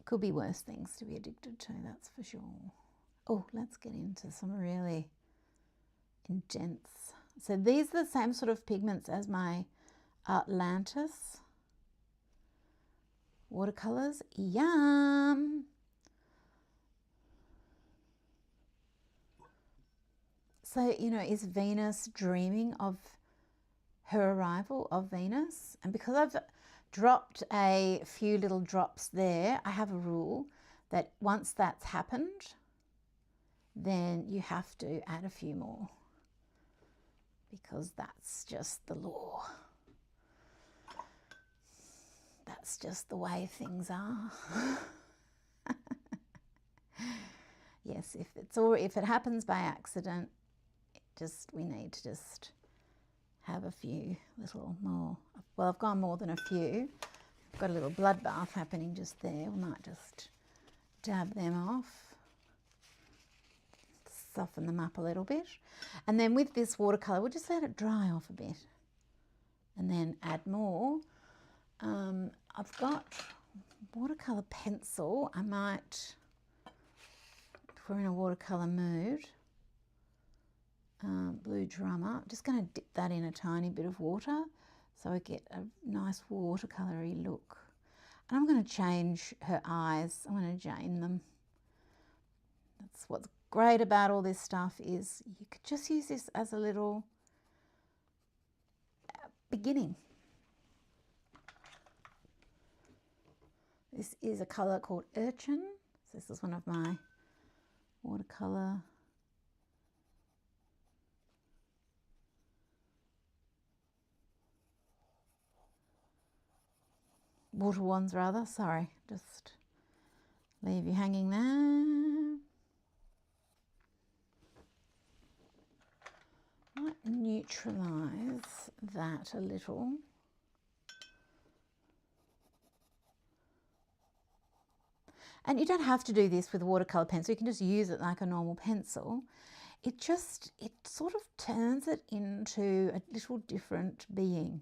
Could be worse things to be addicted to, that's for sure. Oh, let's get into some really intense. So these are the same sort of pigments as my Atlantis watercolors. Yum! So, you know, is Venus dreaming of her arrival of Venus? And because I've dropped a few little drops there, I have a rule that once that's happened, then you have to add a few more, because that's just the law. That's just the way things are. Yes, if it happens by accident, we need to just have a few little more. Well, I've gone more than a few. I've got a little bloodbath happening just there. We might just dab them off, soften them up a little bit. And then with this watercolour, we'll just let it dry off a bit and then add more. I've got watercolour pencil. I might, if we're in a watercolour mood, blue drummer. I'm just going to dip that in a tiny bit of water so I get a nice watercolour-y look. And I'm going to change her eyes. I'm going to Jane them. That's what's great about all this stuff, is you could just use this as a little beginning. This is a colour called Urchin. So this is one of my watercolour water wands rather, sorry, just leave you hanging there. Might neutralise that a little. And you don't have to do this with a watercolour pencil, you can just use it like a normal pencil. It sort of turns it into a little different being.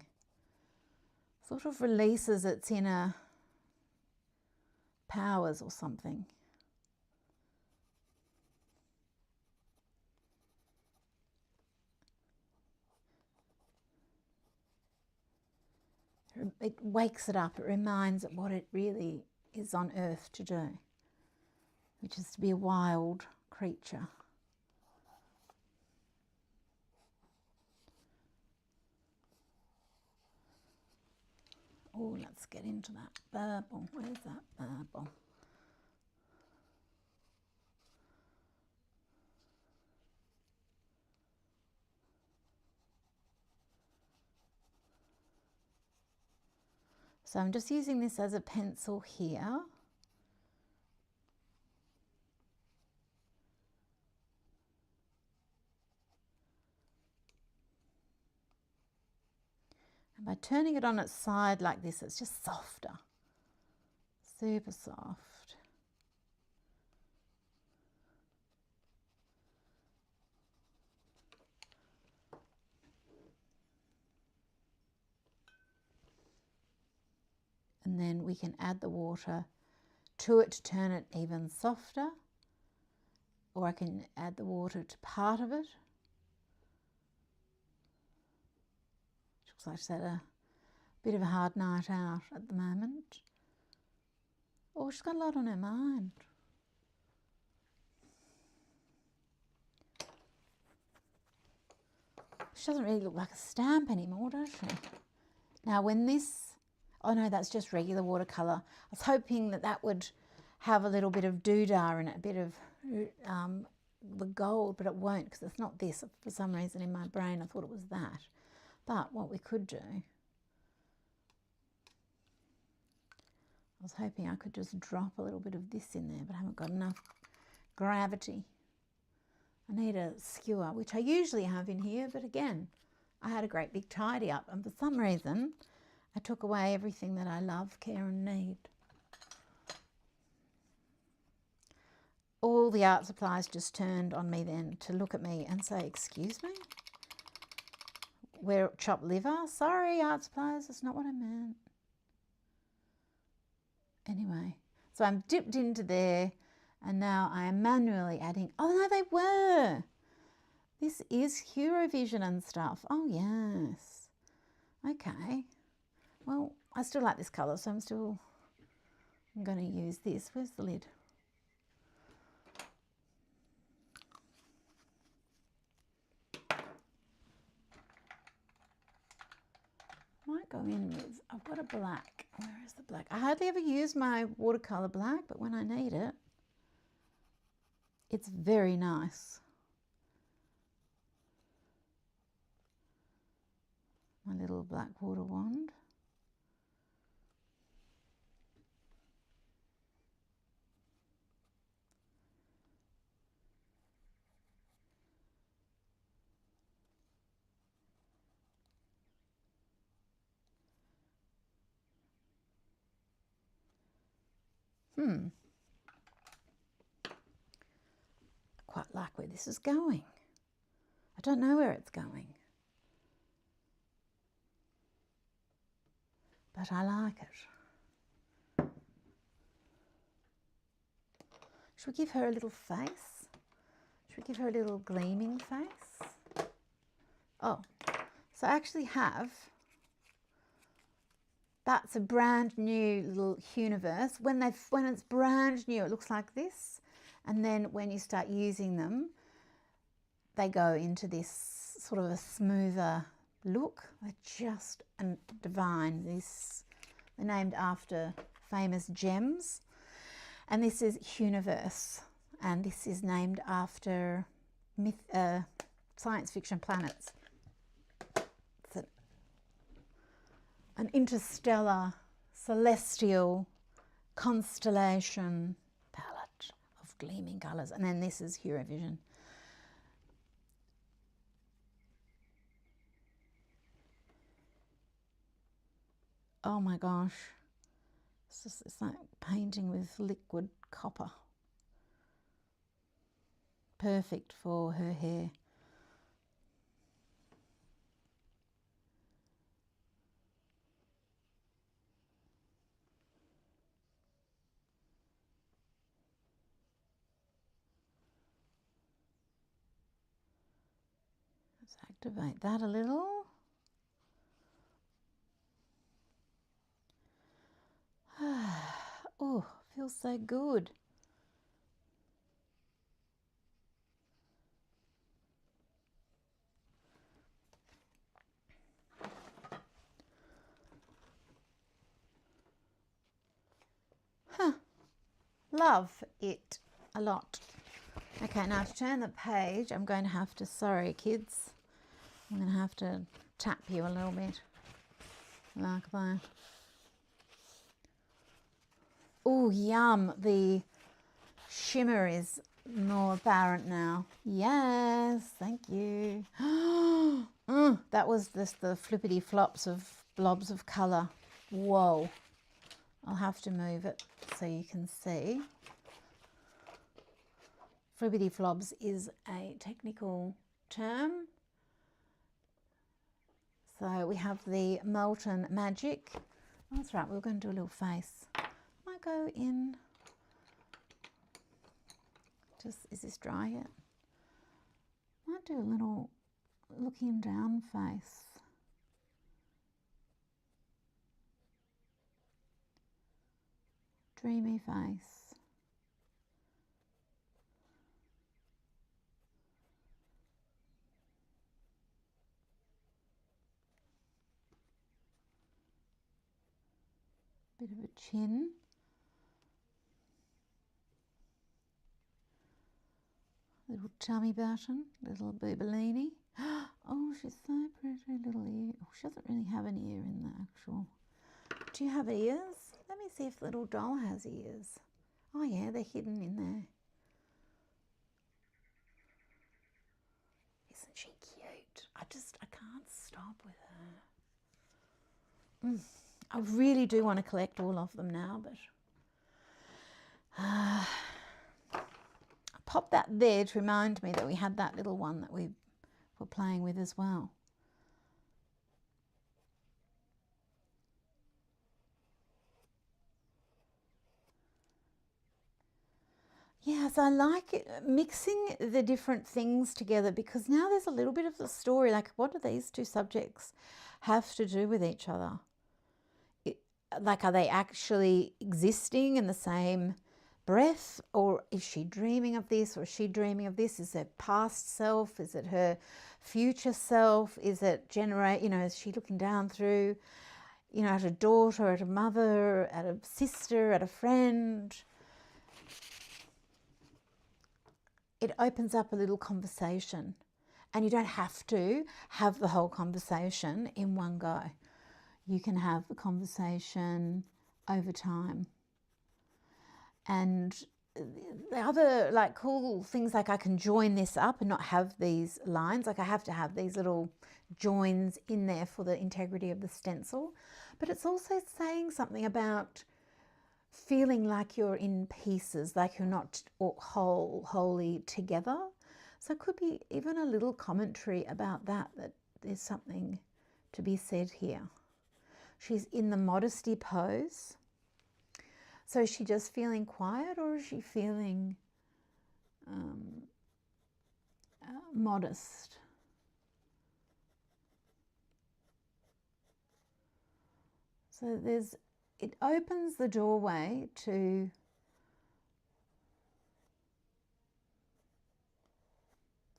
Sort of releases its inner powers or something. It wakes it up, it reminds it what it really is on earth to do, which is to be a wild creature. Oh, let's get into that purple. Where's that purple? So I'm just using this as a pencil here. And by turning it on its side like this, it's just softer, super soft. And then we can add the water to it to turn it even softer, or I can add the water to part of it. Looks like she's had a bit of a hard night out at the moment. Oh, she's got a lot on her mind. She doesn't really look like a stamp anymore, does she? Now when this, oh no, that's just regular watercolour. I was hoping that that would have a little bit of doodah in it, a bit of the gold, but it won't, because it's not this. For some reason in my brain I thought it was that. But what we could do, I was hoping I could just drop a little bit of this in there, but I haven't got enough gravity. I need a skewer, which I usually have in here, but again, I had a great big tidy up, and for some reason I took away everything that I love, care and need. All the art supplies just turned on me then to look at me and say, excuse me? We're chopped liver? Sorry, art supplies, that's not what I meant. Anyway, so I'm dipped into there, and now I am manually adding, oh no, they were. This is Eurovision and stuff. Oh yes. Okay. Well, I still like this colour, so I'm going to use this. Where's the lid? Might go in with, I've got a black. Where is the black? I hardly ever use my watercolour black, but when I need it, it's very nice. My little black water wand. I quite like where this is going. I don't know where it's going, but I like it. Should we give her a little face? Should we give her a little gleaming face? Oh, so I actually have, that's a brand new little universe. When it's brand new, it looks like this. And then when you start using them, they go into this sort of a smoother look. They're just divine. They're named after famous gems. And this is Universe. And this is named after science fiction planets. It's an interstellar, celestial constellation palette of gleaming colours. And then this is Eurovision. Oh my gosh, it's like painting with liquid copper. Perfect for her hair. Let's activate that a little. Oh, feels so good. Love it a lot. Okay, now to turn the page, I'm going to have to, sorry kids, I'm going to have to tap you a little bit, like that. Oh, yum, the shimmer is more apparent now. Yes, thank you. That was just the flippity flops of blobs of colour. Whoa. I'll have to move it so you can see. Flippity flops is a technical term. So we have the Molten Magic. Oh, that's right, we're going to do a little face. Might go in. Just, is this dry yet? Might do a little looking down face. Dreamy face. Bit of a chin. Little tummy button, little boobellini. Oh, she's so pretty, little ear. Oh, she doesn't really have an ear in the actual. Do you have ears? Let me see if the little doll has ears. Oh yeah, they're hidden in there. Isn't she cute? I can't stop with her. I really do want to collect all of them now, but I popped that there to remind me that we had that little one that we were playing with as well. Yes, I like it, mixing the different things together, because now there's a little bit of the story, like what do these two subjects have to do with each other? Like, are they actually existing in the same breath, or is she dreaming of this, or is she dreaming of this? Is it past self? Is it her future self? Is it is she looking down through, at a daughter, at a mother, at a sister, at a friend? It opens up a little conversation, and you don't have to have the whole conversation in one go. You can have the conversation over time. And the other cool things, like I can join this up and not have these lines, like I have to have these little joins in there for the integrity of the stencil. But it's also saying something about feeling like you're in pieces, like you're not wholly together. So it could be even a little commentary about that there's something to be said here. She's in the modesty pose. So is she just feeling quiet, or is she feeling modest? So it opens the doorway to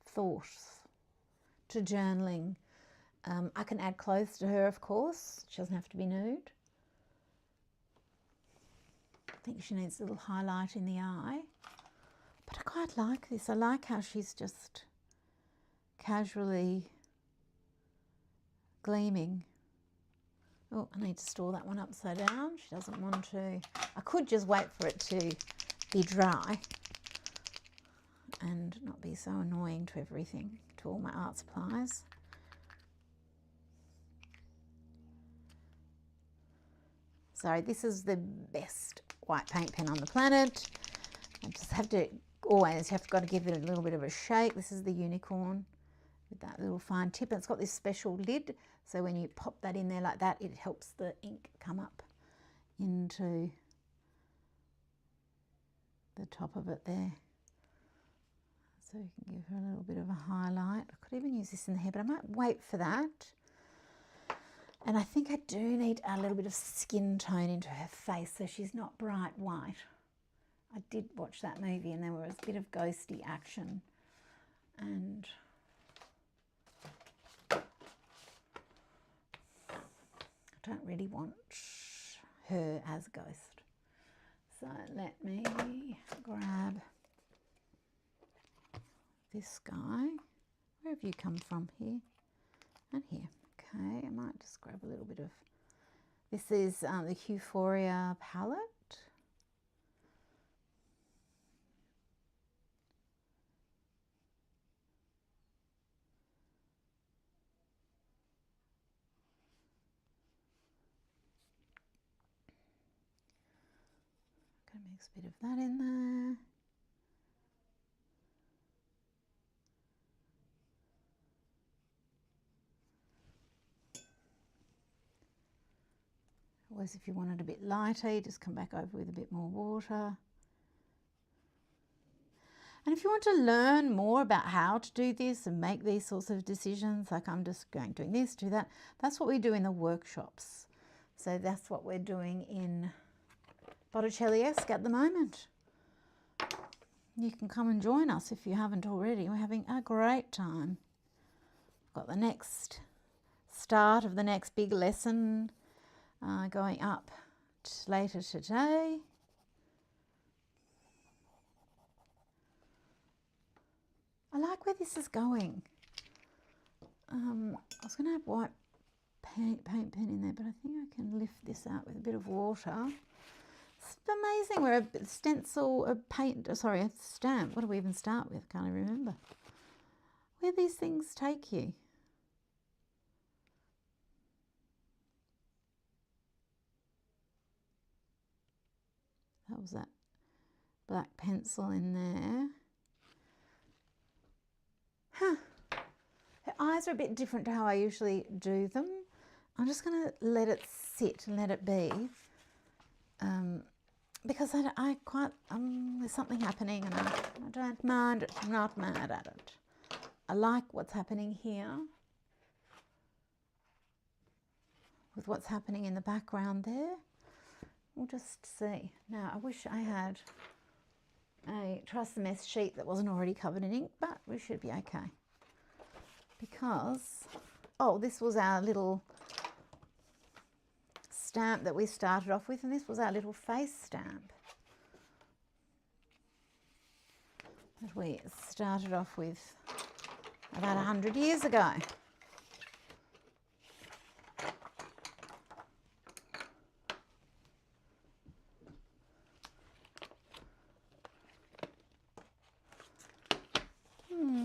thoughts, to journaling. I can add clothes to her, of course. She doesn't have to be nude. I think she needs a little highlight in the eye. But I quite like this. I like how she's just casually gleaming. Oh, I need to store that one upside down. She doesn't want to. I could just wait for it to be dry and not be so annoying to everything, to all my art supplies. Sorry, this is the best white paint pen on the planet. I just have to got to give it a little bit of a shake. This is the Unicorn with that little fine tip, and it's got this special lid, so when you pop that in there like that, it helps the ink come up into the top of it there. So you can give her a little bit of a highlight. I could even use this in the hair, but I might wait for that. And I think I do need a little bit of skin tone into her face, so she's not bright white. I did watch that movie, and there was a bit of ghosty action, and I don't really want her as a ghost. So let me grab this guy. Where have you come from? Here and here. Okay, I might just grab a little bit of, this is the Euphoria palette. Gonna mix a bit of that in there. Always, if you want it a bit lighter, you just come back over with a bit more water. And if you want to learn more about how to do this and make these sorts of decisions, like I'm just doing this, do that, that's what we do in the workshops. So that's what we're doing in Botticelliesque at the moment. You can come and join us if you haven't already. We're having a great time. We've got the next start of the next big lesson going up later today. I like where this is going. I I was going to have white paint pen in there, but I think I can lift this out with a bit of water. It's amazing where a stencil, a paint, sorry, a stamp, what do we even start with? Can't even remember. Where these things take you. That was that black pencil in there. Huh. Her eyes are a bit different to how I usually do them. I'm just going to let it sit and let it be. Because there's something happening and I don't mind it. I'm not mad at it. I like what's happening here with what's happening in the background there. We'll just see. Now, I wish I had a Trust the Mess sheet that wasn't already covered in ink, but we should be okay. Because, oh, this was our little stamp that we started off with, and this was our little face stamp that we started off with about 100 years ago.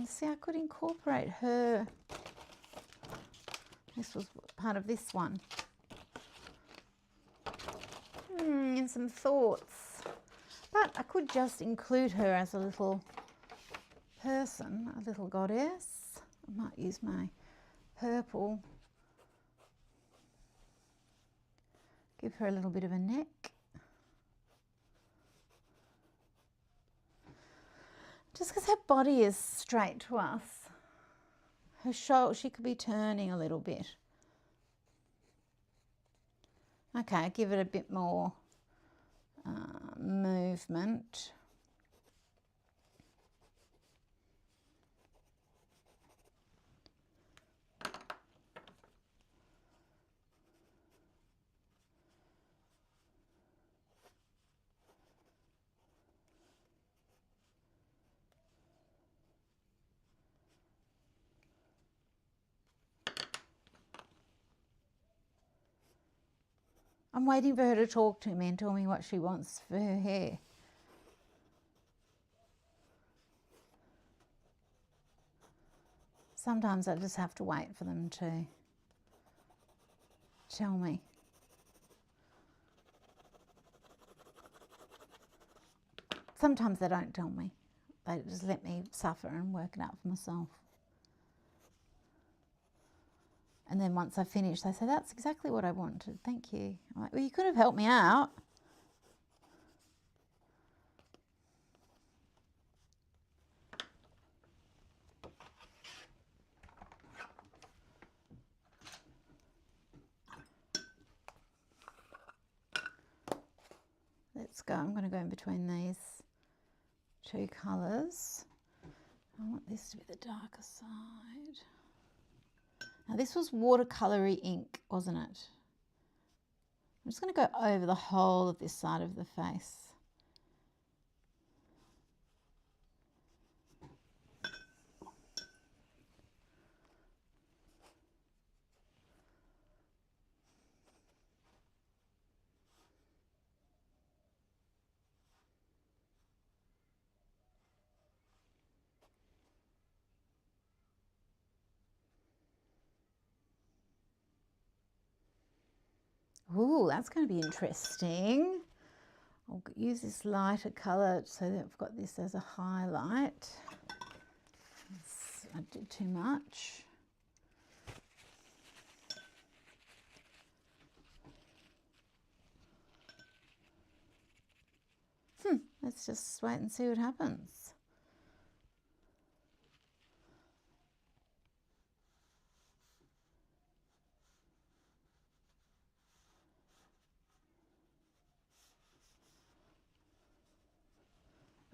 See, I could incorporate her. This was part of this one. And some thoughts. But I could just include her as a little person, a little goddess. I might use my purple. Give her a little bit of a neck. Just because her body is straight to us. Her shoulder, she could be turning a little bit. Okay, give it a bit more movement. I'm waiting for her to talk to me and tell me what she wants for her hair. Sometimes I just have to wait for them to tell me. Sometimes they don't tell me. They just let me suffer and work it out for myself. And then once I finish, they say, that's exactly what I wanted. Thank you. I'm like, well, you could have helped me out. Let's go. I'm going to go in between these two colours. I want this to be the darker side. Now this was watercolory ink, wasn't it? I'm just going to go over the whole of this side of the face. Ooh, that's going to be interesting. I'll use this lighter colour so that I've got this as a highlight. I did too much. Let's just wait and see what happens.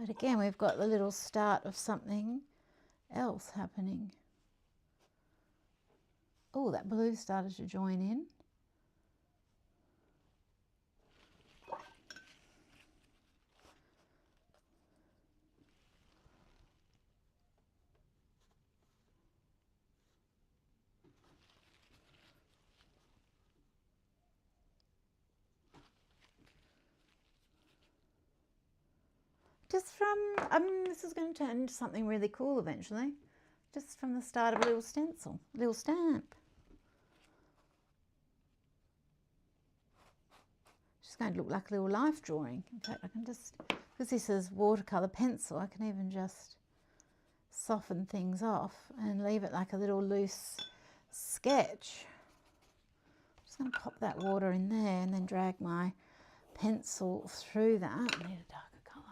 But again, we've got the little start of something else happening. Oh, that blue started to join in. just from, this is going to turn into something really cool eventually. Just from the start of a little stencil, a little stamp. Just going to look like a little life drawing. In fact, I can just, because this is watercolour pencil, I can even just soften things off and leave it like a little loose sketch. I'm just going to pop that water in there and then drag my pencil through that. I need a darker colour.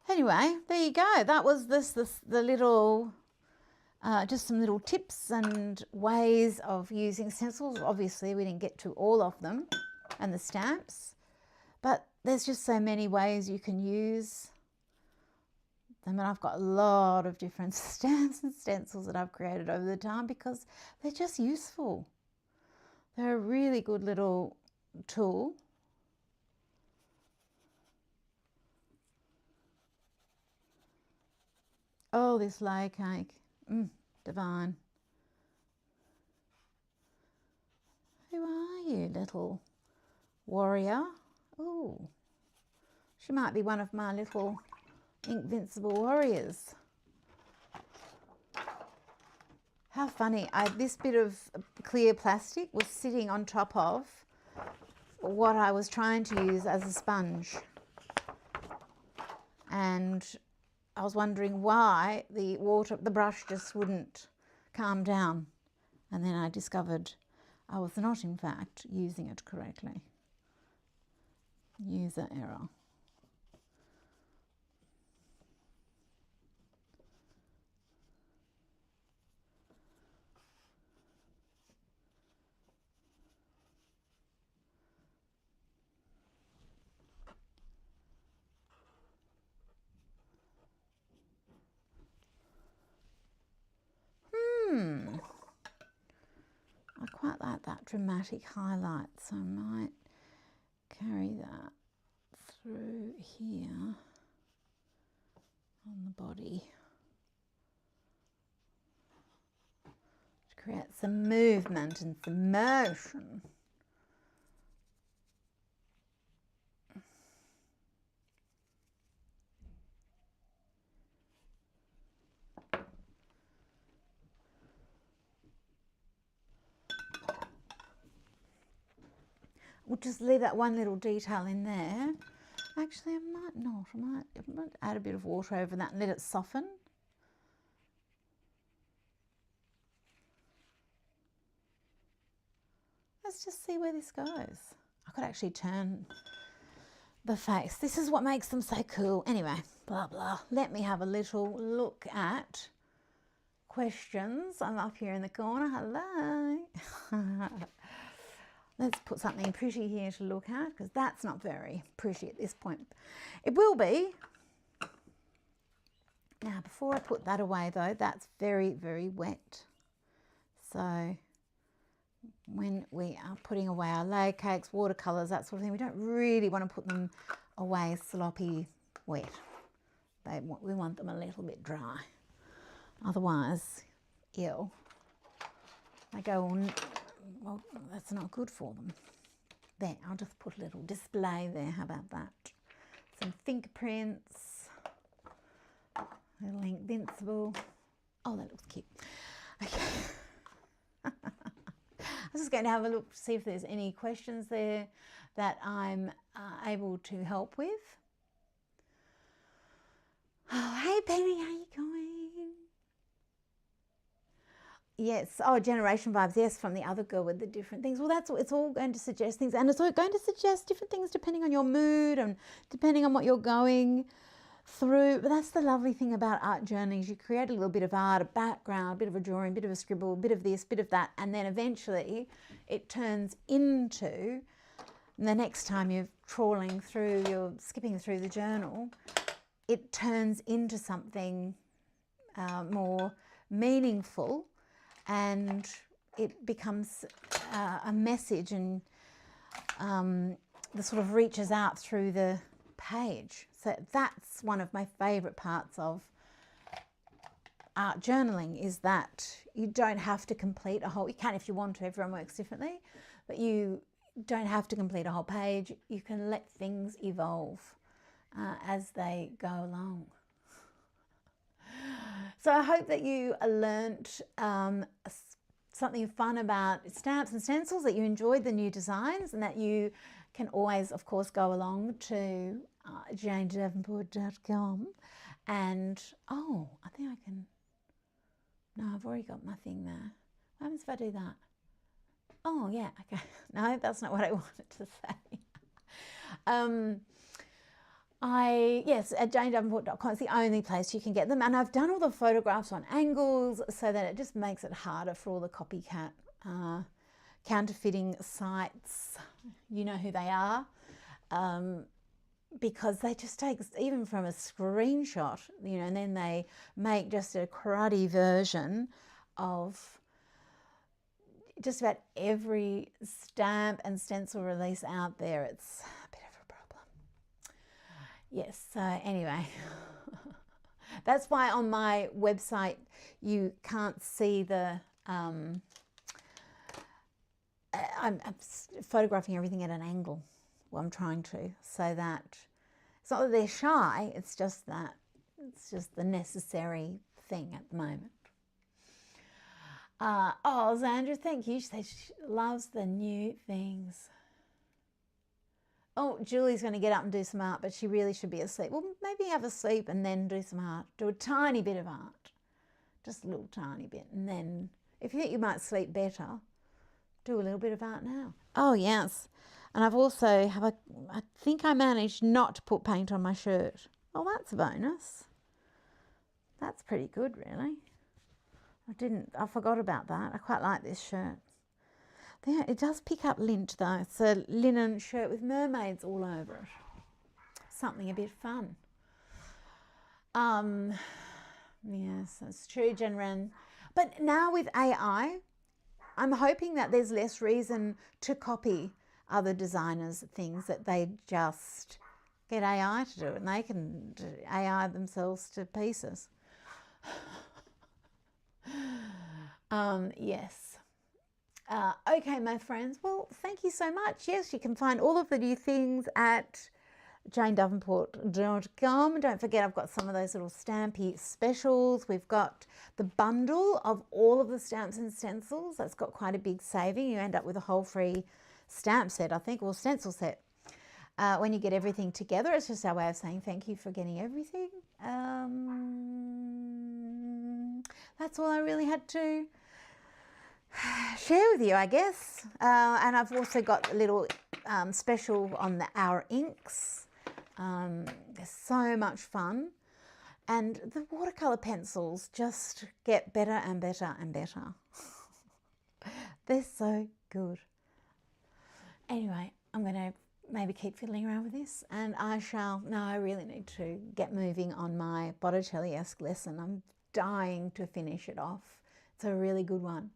Anyway, there you go. That was the little, just some little tips and ways of using stencils. Obviously, we didn't get to all of them and the stamps, but there's just so many ways you can use them. And I've got a lot of different stamps and stencils that I've created over the time because they're just useful. They're a really good little tool. Oh, this layer cake, divine. Who are you, little warrior? Oh, she might be one of my little Inkvincible warriors. How funny, this bit of clear plastic was sitting on top of what I was trying to use as a sponge. And I was wondering why the brush just wouldn't calm down. And then I discovered I was not, in fact, using it correctly. User error. I quite like that dramatic highlight, so I might carry that through here on the body to create some movement and some motion. We'll just leave that one little detail in there. Actually, I might not. I might add a bit of water over that and let it soften. Let's just see where this goes. I could actually turn the face. This is what makes them so cool. Anyway, blah, blah. Let me have a little look at questions. I'm up here in the corner. Hello. Let's put something pretty here to look at, because that's not very pretty at this point. It will be. Now, before I put that away, though, that's very, very wet. So when we are putting away our layer cakes, watercolours, that sort of thing, we don't really want to put them away sloppy wet. We want them a little bit dry. Otherwise, ew. They go on. Well, that's not good for them. There, I'll just put a little display there. How about that? Some fingerprints. Little Inkvincible. Oh, that looks cute. Okay. I was just going to have a look to see if there's any questions there that I'm able to help with. Oh, hey Penny, how you going? Yes, oh, generation vibes, yes, from the other girl with the different things. Well, it's all going to suggest things, and it's all going to suggest different things depending on your mood and depending on what you're going through. But that's the lovely thing about art journeys. You create a little bit of art, a background, a bit of a drawing, a bit of a scribble, a bit of this, a bit of that, and then eventually it turns into, the next time you're trawling through, you're skipping through the journal, it turns into something more meaningful. And it becomes a message, and the sort of reaches out through the page. So that's one of my favorite parts of art journaling, is that you don't have to complete a whole, you can if you want to, everyone works differently, but you don't have to complete a whole page. You can let things evolve as they go along. So I hope that you learnt something fun about stamps and stencils, that you enjoyed the new designs, and that you can always, of course, go along to janedavenport.com and, oh, I think I can, no, I've already got my thing there. What happens if I do that? Oh, yeah, okay. No, that's not what I wanted to say. Yes, at janedavenport.com is the only place you can get them. And I've done all the photographs on angles so that it just makes it harder for all the copycat counterfeiting sites. You know who they are. Because they just take, even from a screenshot, you know, and then they make just a cruddy version of just about every stamp and stencil release out there. It's a bit of a problem. Yes, so anyway, that's why on my website you can't see the, I'm photographing everything at an angle. Well, I'm trying to, so that it's not that they're shy, it's just that it's just the necessary thing at the moment. Oh, Zandra, thank you. She says she loves the new things. Oh, Julie's going to get up and do some art, but she really should be asleep. Well, maybe have a sleep and then do some art. Do a tiny bit of art, just a little tiny bit. And then if you think you might sleep better, do a little bit of art now. Oh, yes. And I've also I think I managed not to put paint on my shirt. Oh, that's a bonus. That's pretty good, really. I forgot about that. I quite like this shirt. Yeah, it does pick up lint though. It's a linen shirt with mermaids all over it. Something a bit fun. Yes, that's true, Jen Wren. But now with AI, I'm hoping that there's less reason to copy other designers' things, that they just get AI to do it and they can AI themselves to pieces. Yes. Okay, my friends. Well, thank you so much. Yes, you can find all of the new things at janedavenport.com. Don't forget, I've got some of those little stampy specials. We've got the bundle of all of the stamps and stencils. That's got quite a big saving. You end up with a whole free stamp set, I think, or stencil set. When you get everything together, it's just our way of saying thank you for getting everything. That's all I really had to share with you, I guess. And I've also got a little special on our inks. They're so much fun. And the watercolour pencils just get better and better and better. They're so good. Anyway, I'm going to maybe keep fiddling around with this, and I really need to get moving on my Botticelliesque lesson. I'm dying to finish it off. It's a really good one.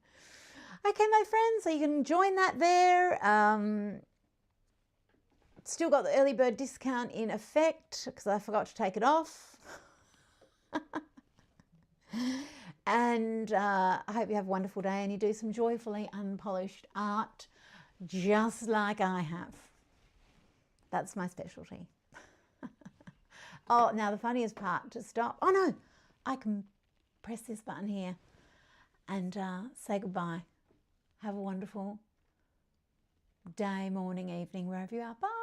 Okay, my friends, so you can join that there. Still got the early bird discount in effect because I forgot to take it off. And I hope you have a wonderful day and you do some joyfully unpolished art just like I have. That's my specialty. Oh, now the funniest part to stop. Oh no, I can press this button here and say goodbye. Have a wonderful day, morning, evening, wherever you are. Bye.